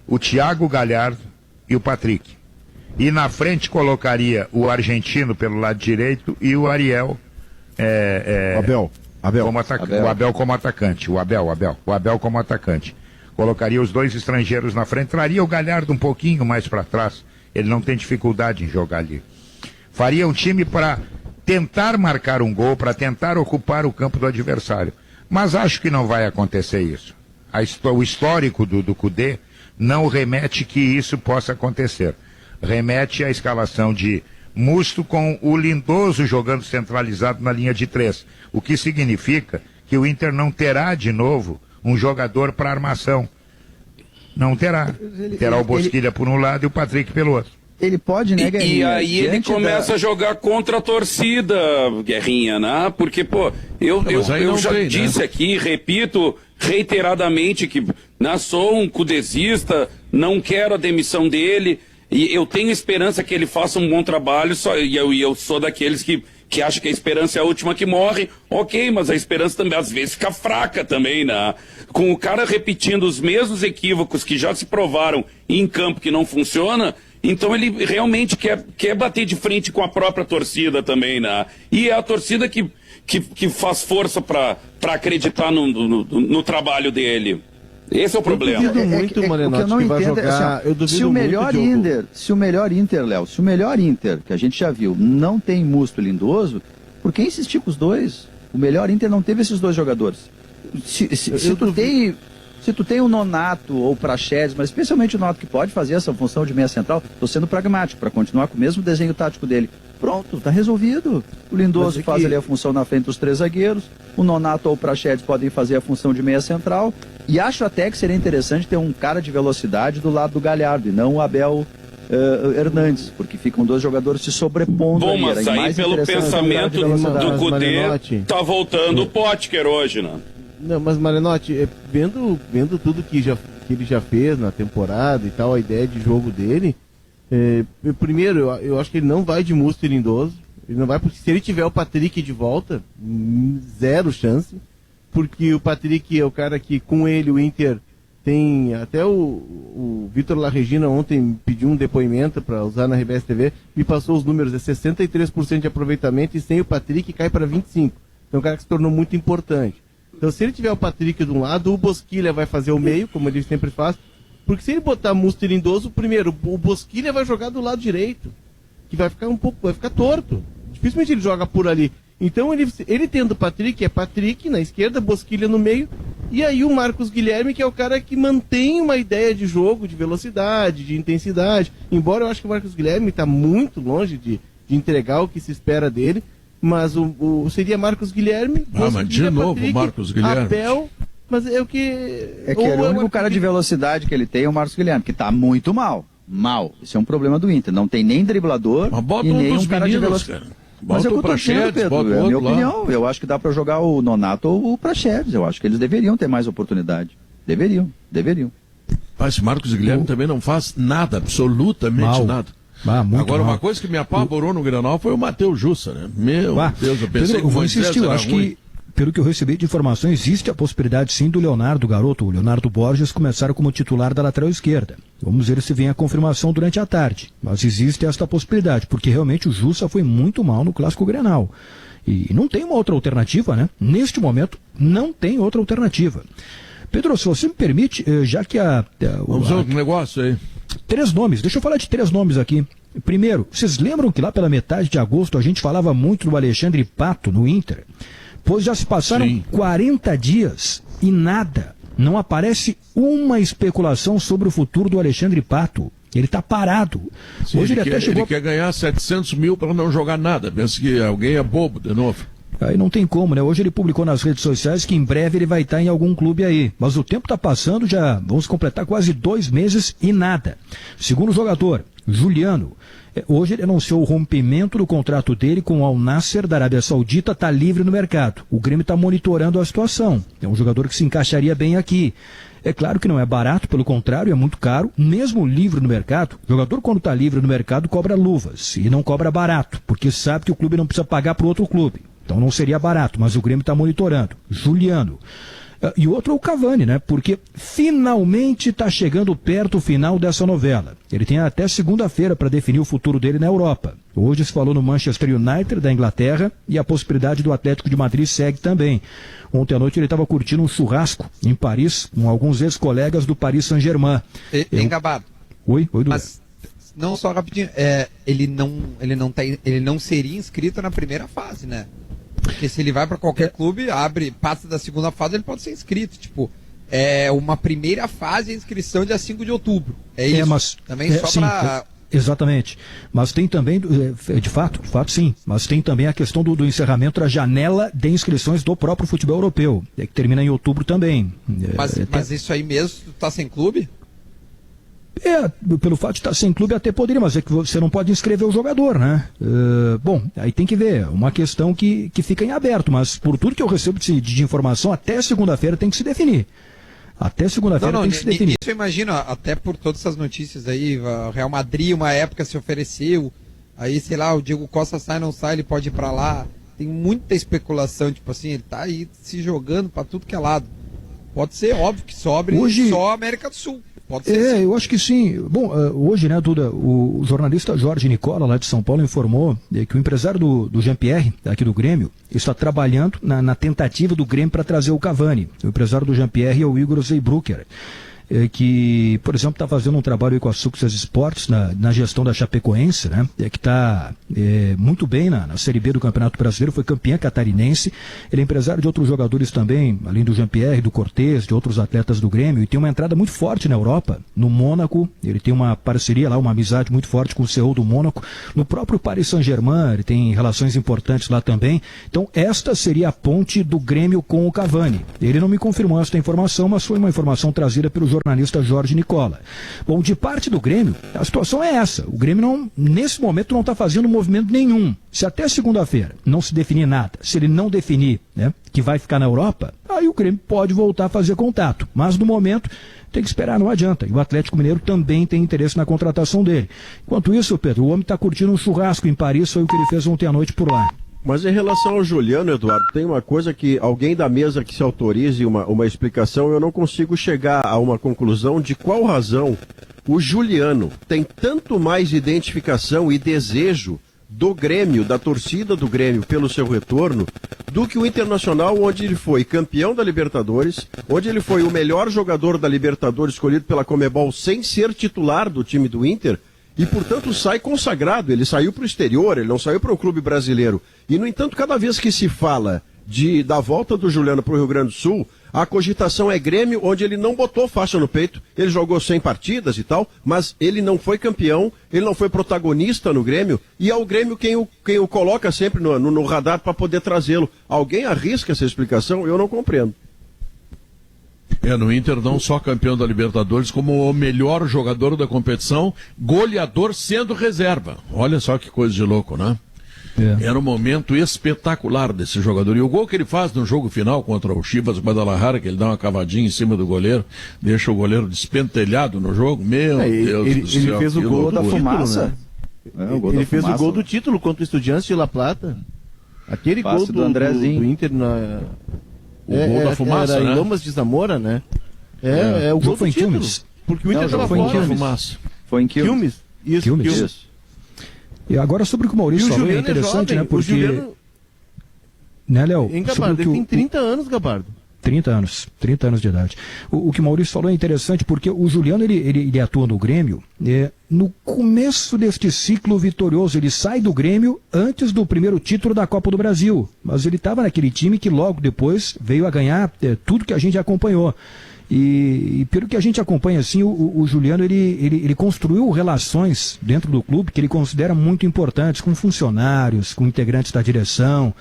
o Thiago Galhardo e o Patrick. E na frente colocaria o argentino pelo lado direito e o Ariel. Abel. O Abel como atacante. O Abel como atacante. Colocaria os dois estrangeiros na frente, traria o Galhardo um pouquinho mais para trás. Ele não tem dificuldade em jogar ali. Faria um time para tentar marcar um gol, para tentar ocupar o campo do adversário. Mas acho que não vai acontecer isso. O histórico do Cudê não remete que isso possa acontecer. Remete à escalação de Musto com o Lindoso jogando centralizado na linha de 3. O que significa que o Inter não terá de novo um jogador para armação. Não terá. Terá o Bosquilha por um lado e o Patrick pelo outro. Ele pode, né, Guerrinha? E aí ele começa a jogar contra a torcida, Guerrinha, né? Porque, eu já disse aqui, repito reiteradamente que sou um cudezista, não quero a demissão dele, e eu tenho esperança que ele faça um bom trabalho, e eu sou daqueles que acham que a esperança é a última que morre. Ok, mas a esperança também às vezes fica fraca também, né? Com o cara repetindo os mesmos equívocos que já se provaram em campo que não funciona, então ele realmente quer bater de frente com a própria torcida também, né? E é a torcida que faz força para acreditar no trabalho dele. Esse é o problema. Eu duvido muito, Malenotti, que vai jogar. Se o melhor Inter, Léo, se o melhor Inter, que a gente já viu, não tem Musto e Lindoso, por que insistir com os dois? O melhor Inter não teve esses dois jogadores. Se tu tem o Nonato ou o Praxedes, mas especialmente o Nonato que pode fazer essa função de meia central, tô sendo pragmático, para continuar com o mesmo desenho tático dele. Pronto, tá resolvido. O Lindoso faz ali a função na frente dos três zagueiros, o Nonato ou o Praxedes podem fazer a função de meia central, e acho até que seria interessante ter um cara de velocidade do lado do Galhardo, e não o Abel Hernandes, porque ficam dois jogadores se sobrepondo. Bom, mas aí pelo pensamento do Cudê, tá voltando o Potker hoje, né? Não, mas Malenotti, vendo tudo que ele já fez na temporada e tal, a ideia de jogo dele, primeiro, eu acho que ele não vai de Musto e Lindoso. Ele não vai, porque se ele tiver o Patrick de volta, zero chance, porque o Patrick é o cara que com ele o Inter tem, até o Vitor La Regina ontem pediu um depoimento para usar na RBS TV, me passou os números, é 63% de aproveitamento e sem o Patrick cai para 25%. Então é um cara que se tornou muito importante. Então se ele tiver o Patrick de um lado, o Bosquilha vai fazer o meio, como ele sempre faz, porque se ele botar Musto lindoso, primeiro, o Bosquilha vai jogar do lado direito, que vai ficar torto. Dificilmente ele joga por ali. Então ele tendo o Patrick, é Patrick na esquerda, Bosquilha no meio, e aí o Marcos Guilherme, que é o cara que mantém uma ideia de jogo, de velocidade, de intensidade. Embora eu acho que o Marcos Guilherme está muito longe de entregar o que se espera dele, mas seria Marcos Guilherme, mas de novo Patrick, Marcos Guilherme. Abel, mas é o que... É que o único cara de velocidade que ele tem é o Marcos Guilherme, que está muito mal. Esse é um problema do Inter. Não tem nem driblador e nem um cara de velocidade. Mas é o Praxedes, Pedro, é a minha opinião. Eu acho que dá para jogar o Nonato ou o Praxedes. Eu acho que eles deveriam ter mais oportunidade. Deveriam. Mas Marcos Guilherme também não faz nada, absolutamente nada. Agora, uma coisa que me apavorou no Grenal foi o Matheus Jussa, né? Meu Deus, eu pensei que eu vou insistir, eu acho que, pelo que eu recebi de informação, existe a possibilidade sim do Leonardo, o Leonardo Borges, começar como titular da lateral esquerda. Vamos ver se vem a confirmação durante a tarde. Mas existe esta possibilidade, porque realmente o Jussa foi muito mal no Clássico Grenal. E não tem uma outra alternativa, né? Neste momento, não tem outra alternativa. Pedro, se você me permite, já que vamos ver um negócio aí. 3 nomes, deixa eu falar de 3 nomes aqui. Primeiro, vocês lembram que lá pela metade de agosto a gente falava muito do Alexandre Pato no Inter? Pois já se passaram 40 dias e nada. Não aparece uma especulação sobre o futuro do Alexandre Pato. Ele está parado. Sim, hoje ele quer ganhar 700 mil para não jogar nada. Pensa que alguém é bobo de novo. Aí não tem como, né? Hoje ele publicou nas redes sociais que em breve ele vai estar em algum clube aí. Mas o tempo está passando, já vamos completar quase 2 meses e nada. Segundo jogador, Juliano. Hoje ele anunciou o rompimento do contrato dele com o Al Nassr da Arábia Saudita, está livre no mercado. O Grêmio está monitorando a situação. É um jogador que se encaixaria bem aqui. É claro que não é barato, pelo contrário, é muito caro. Mesmo livre no mercado, o jogador quando está livre no mercado cobra luvas e não cobra barato, porque sabe que o clube não precisa pagar para o outro clube. Então não seria barato, mas o Grêmio está monitorando. Juliano. E o outro é o Cavani, né? Porque finalmente está chegando perto o final dessa novela. Ele tem até segunda-feira para definir o futuro dele na Europa. Hoje se falou no Manchester United da Inglaterra e a possibilidade do Atlético de Madrid segue também. Ontem à noite ele estava curtindo um churrasco em Paris com alguns ex-colegas do Paris Saint-Germain. Engabado. Oi, Duda. Mas não, só rapidinho, ele não seria inscrito na primeira fase, né? Porque se ele vai para qualquer clube, passa da segunda fase, ele pode ser inscrito. Tipo, é uma primeira fase de inscrição dia 5 de outubro. É isso. Mas, também só para... Exatamente. Mas tem também, de fato sim, mas tem também a questão do encerramento da janela de inscrições do próprio futebol europeu, que termina em outubro também. Mas isso aí mesmo, tu tá sem clube? Pelo fato de estar sem clube até poderia, mas é que você não pode inscrever o jogador, né? Bom, aí tem que ver, uma questão que fica em aberto, mas por tudo que eu recebo de informação, até segunda-feira tem que se definir. Até segunda-feira tem que se definir. Isso eu imagino, até por todas essas notícias aí, o Real Madrid uma época se ofereceu, aí sei lá, o Diego Costa sai, não sai, ele pode ir pra lá, tem muita especulação, tipo assim, ele tá aí se jogando pra tudo que é lado. Pode ser, óbvio, que sobre só a América do Sul. Pode ser, sim. Eu acho que sim. Bom, hoje, né, Duda, o jornalista Jorge Nicola, lá de São Paulo, informou que o empresário do Jean-Pierre, aqui do Grêmio, está trabalhando na tentativa do Grêmio para trazer o Cavani. O empresário do Jean-Pierre é o Igor Zeybrucker, que, por exemplo, está fazendo um trabalho aí com a Success Sports na gestão da Chapecoense, né? Que está muito bem na Série B do Campeonato Brasileiro, foi campeã catarinense. Ele é empresário de outros jogadores também, além do Jean-Pierre, do Cortez, de outros atletas do Grêmio, e tem uma entrada muito forte na Europa, no Mônaco. Ele tem uma parceria lá, uma amizade muito forte com o CEO do Mônaco. No próprio Paris Saint-Germain, ele tem relações importantes lá também. Então, esta seria a ponte do Grêmio com o Cavani. Ele não me confirmou esta informação, mas foi uma informação trazida pelo jornalista Jorge Nicola. Bom, de parte do Grêmio, a situação é essa. O Grêmio, nesse momento, não está fazendo movimento nenhum. Se até segunda-feira não se definir nada, se ele não definir, né, que vai ficar na Europa, aí o Grêmio pode voltar a fazer contato. Mas, no momento, tem que esperar, não adianta. E o Atlético Mineiro também tem interesse na contratação dele. Enquanto isso, Pedro, o homem está curtindo um churrasco em Paris, foi o que ele fez ontem à noite por lá. Mas em relação ao Juliano, Eduardo, tem uma coisa que alguém da mesa que se autorize uma explicação, eu não consigo chegar a uma conclusão de qual razão o Juliano tem tanto mais identificação e desejo do Grêmio, da torcida do Grêmio pelo seu retorno, do que o Internacional, onde ele foi campeão da Libertadores, onde ele foi o melhor jogador da Libertadores escolhido pela Conmebol sem ser titular do time do Inter, e portanto sai consagrado. Ele saiu para o exterior, ele não saiu para o clube brasileiro. E no entanto, cada vez que se fala da volta do Juliano para o Rio Grande do Sul, a cogitação é Grêmio, onde ele não botou faixa no peito, ele jogou 100 partidas e tal, mas ele não foi campeão, ele não foi protagonista no Grêmio, e é o Grêmio quem o coloca sempre no radar para poder trazê-lo. Alguém arrisca essa explicação? Eu não compreendo. No Inter não só campeão da Libertadores, como o melhor jogador da competição, goleador sendo reserva. Olha só que coisa de louco, né? Era um momento espetacular desse jogador. E o gol que ele faz no jogo final contra o Chivas Guadalajara, que ele dá uma cavadinha em cima do goleiro, deixa o goleiro despentelhado no jogo, meu Deus do céu. Ele fez o gol da fumaça. Ele fez o gol do título contra o Estudiantes de La Plata. Aquele gol do Andrezinho. Do Inter na... O gol da fumaça, era né? em Lomas de Zamora, né? O gol foi do em título. Quilmes. Porque o Inter estava fora. Fumaça. Foi em Quilmes. Isso. E agora sobre o que o Maurício falou, é interessante, né? Porque... Juliano... Né, Léo? Hein, Gabardo? Ele tem 30 anos, Gabardo. 30 anos de idade. O que o Maurício falou é interessante porque o Juliano, ele atua no Grêmio no começo deste ciclo vitorioso. Ele sai do Grêmio antes do primeiro título da Copa do Brasil. Mas ele estava naquele time que logo depois veio a ganhar tudo que a gente acompanhou. E pelo que a gente acompanha, assim, o Juliano, ele construiu relações dentro do clube que ele considera muito importantes, com funcionários, com integrantes da direção.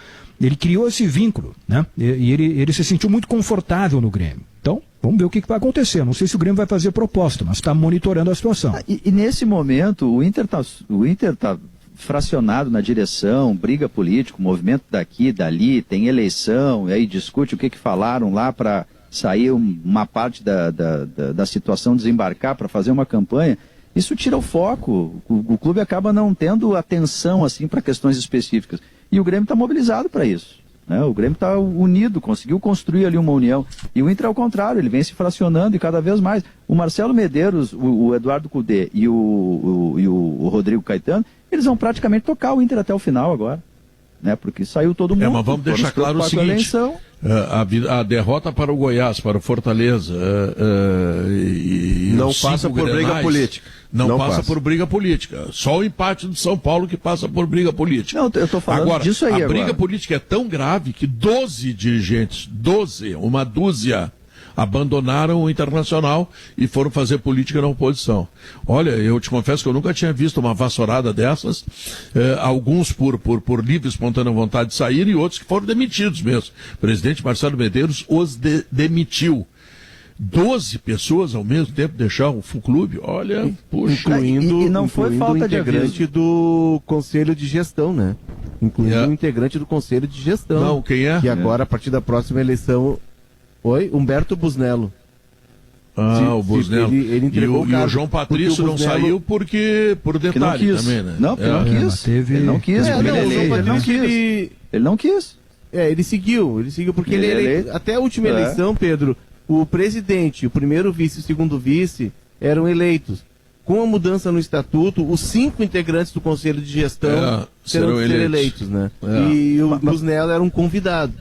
Ele criou esse vínculo, né? E ele se sentiu muito confortável no Grêmio. Então, vamos ver o que vai acontecer. Não sei se o Grêmio vai fazer proposta, mas está monitorando a situação. E nesse momento, o Inter tá fracionado na direção, briga política, movimento daqui, dali, tem eleição, e aí discute o que falaram lá para sair uma parte da situação, desembarcar para fazer uma campanha. Isso tira o foco. O clube acaba não tendo atenção assim para questões específicas. E o Grêmio está mobilizado para isso, né? O Grêmio está unido, conseguiu construir ali uma união. E o Inter, ao contrário, ele vem se fracionando e cada vez mais. O Marcelo Medeiros, o Eduardo Cudê e o Rodrigo Caetano, eles vão praticamente tocar o Inter até o final agora, né? Porque saiu todo mundo. Mas vamos deixar claro o seguinte: a derrota para o Goiás, para o Fortaleza, não passa por briga política. Não passa por briga política. Só o empate do São Paulo que passa por briga política. Não, eu estou falando disso aí agora. A briga política é tão grave que 12 dirigentes, uma dúzia, abandonaram o Internacional e foram fazer política na oposição. Olha, eu te confesso que eu nunca tinha visto uma vassourada dessas, alguns por livre e espontânea vontade de sair e outros que foram demitidos mesmo. O presidente Marcelo Medeiros os demitiu. 12 pessoas ao mesmo tempo deixar o clube, olha, puxa. Incluindo, não foi falta de integrante do Conselho de Gestão, né? Incluindo um integrante do Conselho de Gestão. Não, quem é? Que agora, a partir da próxima eleição... Oi? Humberto Busnello. O Busnello. Ele entregou e o João Patrício não saiu por detalhe também, né? Não, porque não quis. Ele não quis. Ele não quis. Ele seguiu porque ele é eleito. Até a última eleição, Pedro, o presidente, o primeiro vice e o segundo vice eram eleitos. Com a mudança no estatuto, os 5 integrantes do Conselho de Gestão serão eleitos, né? E o Busnello era um convidado.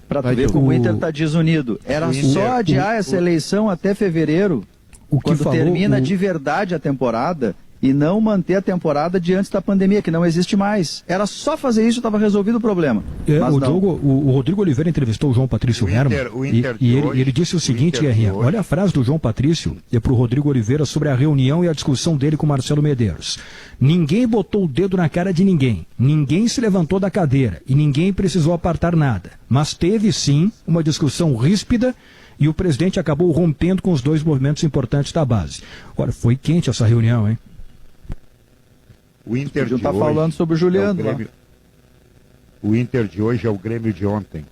Para tu ver como o Inter está desunido. Era só adiar essa eleição até fevereiro, quando termina de verdade a temporada, e não manter a temporada de antes da pandemia, que não existe mais. Era só fazer isso e estava resolvido o problema. O Rodrigo Oliveira entrevistou o João Patrício Herman e ele disse o seguinte, Guerrinha, olha a frase do João Patrício para o Rodrigo Oliveira sobre a reunião e a discussão dele com o Marcelo Medeiros. Ninguém botou o dedo na cara de ninguém, ninguém se levantou da cadeira e ninguém precisou apartar nada. Mas teve sim uma discussão ríspida E o presidente acabou rompendo com os dois movimentos importantes da base. Agora, foi quente essa reunião, hein? O Inter de tá hoje falando sobre o Juliano. O Inter de hoje é o Grêmio de ontem.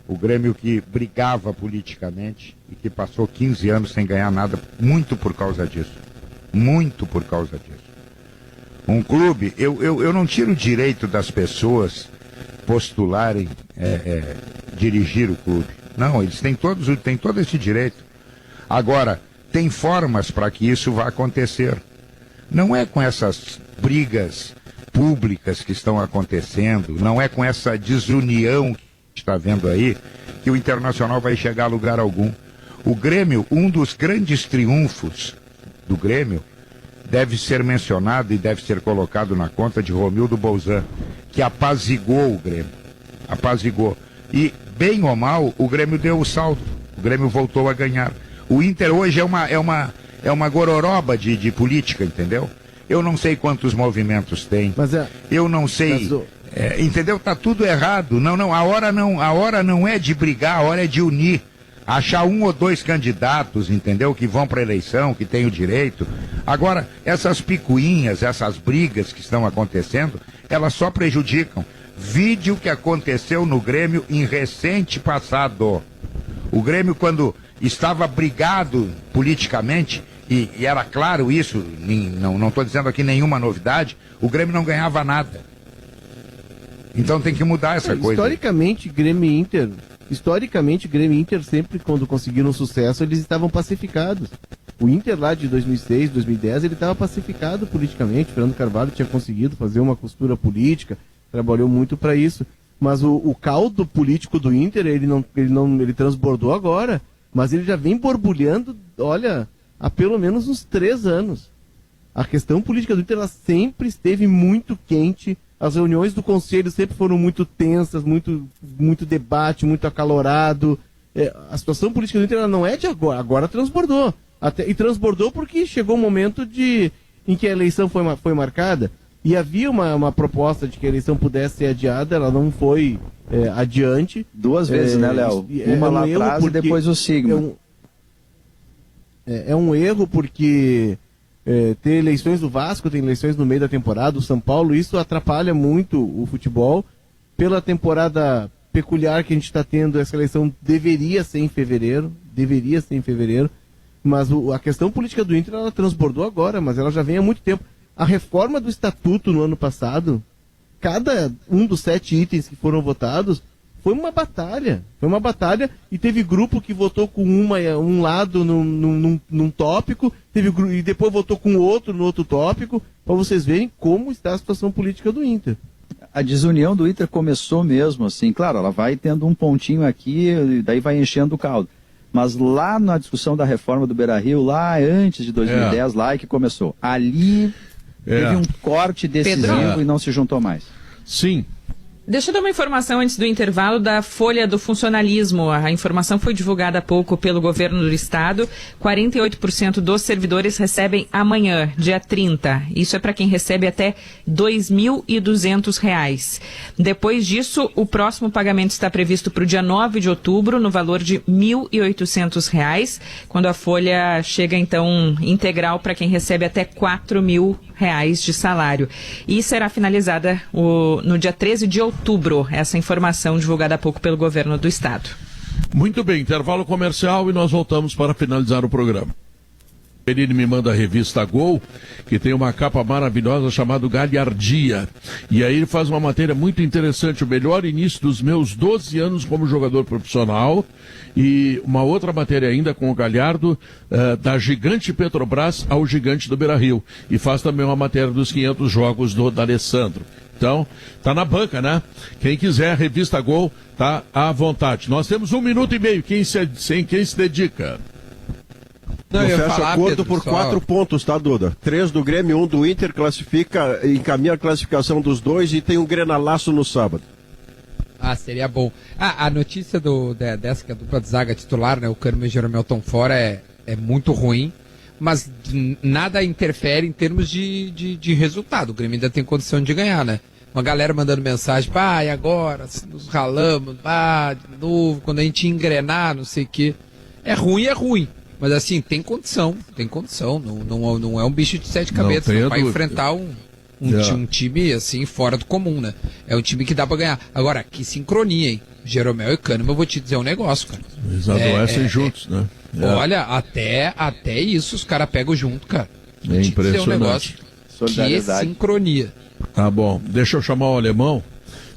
O Grêmio que brigava politicamente e que passou 15 anos sem ganhar nada, muito por causa disso. Muito por causa disso. Um clube, eu não tiro o direito das pessoas postularem dirigir o clube. Não, eles têm todo esse direito. Agora, tem formas para que isso vá acontecer. Não é com essas brigas públicas que estão acontecendo, não é com essa desunião que está vendo aí, que o Internacional vai chegar a lugar algum. O Grêmio, um dos grandes triunfos do Grêmio, deve ser mencionado e deve ser colocado na conta de Romildo Bolzan, que apaziguou o Grêmio. Apaziguou. E, bem ou mal, o Grêmio deu o saldo. O Grêmio voltou a ganhar. O Inter hoje é uma gororoba de política, entendeu? Eu não sei quantos movimentos tem. Eu não sei. Entendeu? Tá tudo errado. Não, a hora não é de brigar, a hora é de unir. Achar um ou dois candidatos, entendeu? Que vão para a eleição, que têm o direito. Agora, essas picuinhas, essas brigas que estão acontecendo, elas só prejudicam. Vide o que aconteceu no Grêmio em recente passado. O Grêmio, quando estava brigado politicamente, e era claro isso, não estou dizendo aqui nenhuma novidade, o Grêmio não ganhava nada. Então tem que mudar essa coisa. Historicamente, Grêmio e Inter sempre, quando conseguiram sucesso, eles estavam pacificados. O Inter lá de 2006, 2010, ele estava pacificado politicamente. Fernando Carvalho tinha conseguido fazer uma costura política, trabalhou muito para isso. Mas o caldo político do Inter, ele transbordou agora. Mas ele já vem borbulhando, olha, há pelo menos uns 3 anos. A questão política do Inter, ela sempre esteve muito quente. As reuniões do conselho sempre foram muito tensas, muito debate, muito acalorado. A situação política do Inter, ela não é de agora. Agora transbordou. E transbordou porque chegou um momento em que a eleição foi marcada. E havia uma proposta de que a eleição pudesse ser adiada, ela não foi adiante. 2 vezes, né, Léo? Uma lá atrás e depois o Sigma. É um erro porque ter eleições do Vasco, tem eleições no meio da temporada, o São Paulo, isso atrapalha muito o futebol. Pela temporada peculiar que a gente está tendo, essa eleição deveria ser em fevereiro, mas a questão política do Inter, ela transbordou agora, mas ela já vem há muito tempo. A reforma do estatuto no ano passado, cada um dos 7 itens que foram votados, foi uma batalha, e teve grupo que votou com um lado num tópico, e depois votou com outro no outro tópico, para vocês verem como está a situação política do Inter. A desunião do Inter começou mesmo, assim, claro, ela vai tendo um pontinho aqui, e daí vai enchendo o caldo. Mas lá na discussão da reforma do Beira-Rio, lá antes de 2010, lá é que começou. Ali teve um corte decisivo e não se juntou mais. Sim. Deixa eu dar uma informação antes do intervalo da Folha do Funcionalismo. A informação foi divulgada há pouco pelo governo do estado. 48% dos servidores recebem amanhã, dia 30. Isso é para quem recebe até R$ 2.200. Depois disso, o próximo pagamento está previsto para o dia 9 de outubro, no valor de R$ 1.800, quando a folha chega, então, integral para quem recebe até R$ 4.000 de salário. E será finalizada no dia 13 de outubro, essa informação divulgada há pouco pelo governo do estado. Muito bem, intervalo comercial e nós voltamos para finalizar o programa. Ele me manda a revista Gol, que tem uma capa maravilhosa chamada Galhardia. E aí ele faz uma matéria muito interessante, o melhor início dos meus 12 anos como jogador profissional. E uma outra matéria ainda com o Galhardo, da gigante Petrobras ao gigante do Beira-Rio. E faz também uma matéria dos 500 jogos do D'Alessandro. Então, tá na banca, né? Quem quiser, a revista Gol, tá à vontade. Nós temos 1 minuto e meio. Quem se dedica? Não fecha acordo por 4 pontos, tá, Duda? 3 do Grêmio, 1 do Inter, encaminha a classificação dos dois e tem um grenalaço no sábado. Ah, seria bom. A notícia dessa que a dupla de zaga titular, né, o Kahneman e o Jeromelton fora é muito ruim, mas nada interfere em termos de resultado. O Grêmio ainda tem condição de ganhar, né? uma galera mandando mensagem, e agora, nos ralamos, de novo, quando a gente engrenar, não sei o quê. É ruim. Mas assim, tem condição. Não é um bicho de 7 cabeças, não vai enfrentar um time assim, fora do comum, né? É um time que dá pra ganhar. Agora, que sincronia, hein? Jeromel e Kahneman, eu vou te dizer um negócio, cara. Eles adoecem juntos, né? Olha, até isso os caras pegam junto, cara. Vou te dizer um negócio. Que sincronia. Tá bom. Deixa eu chamar o Alemão,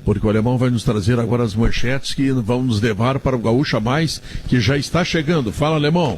porque o Alemão vai nos trazer agora as manchetes que vão nos levar para o Gaúcha Mais, que já está chegando. Fala, Alemão.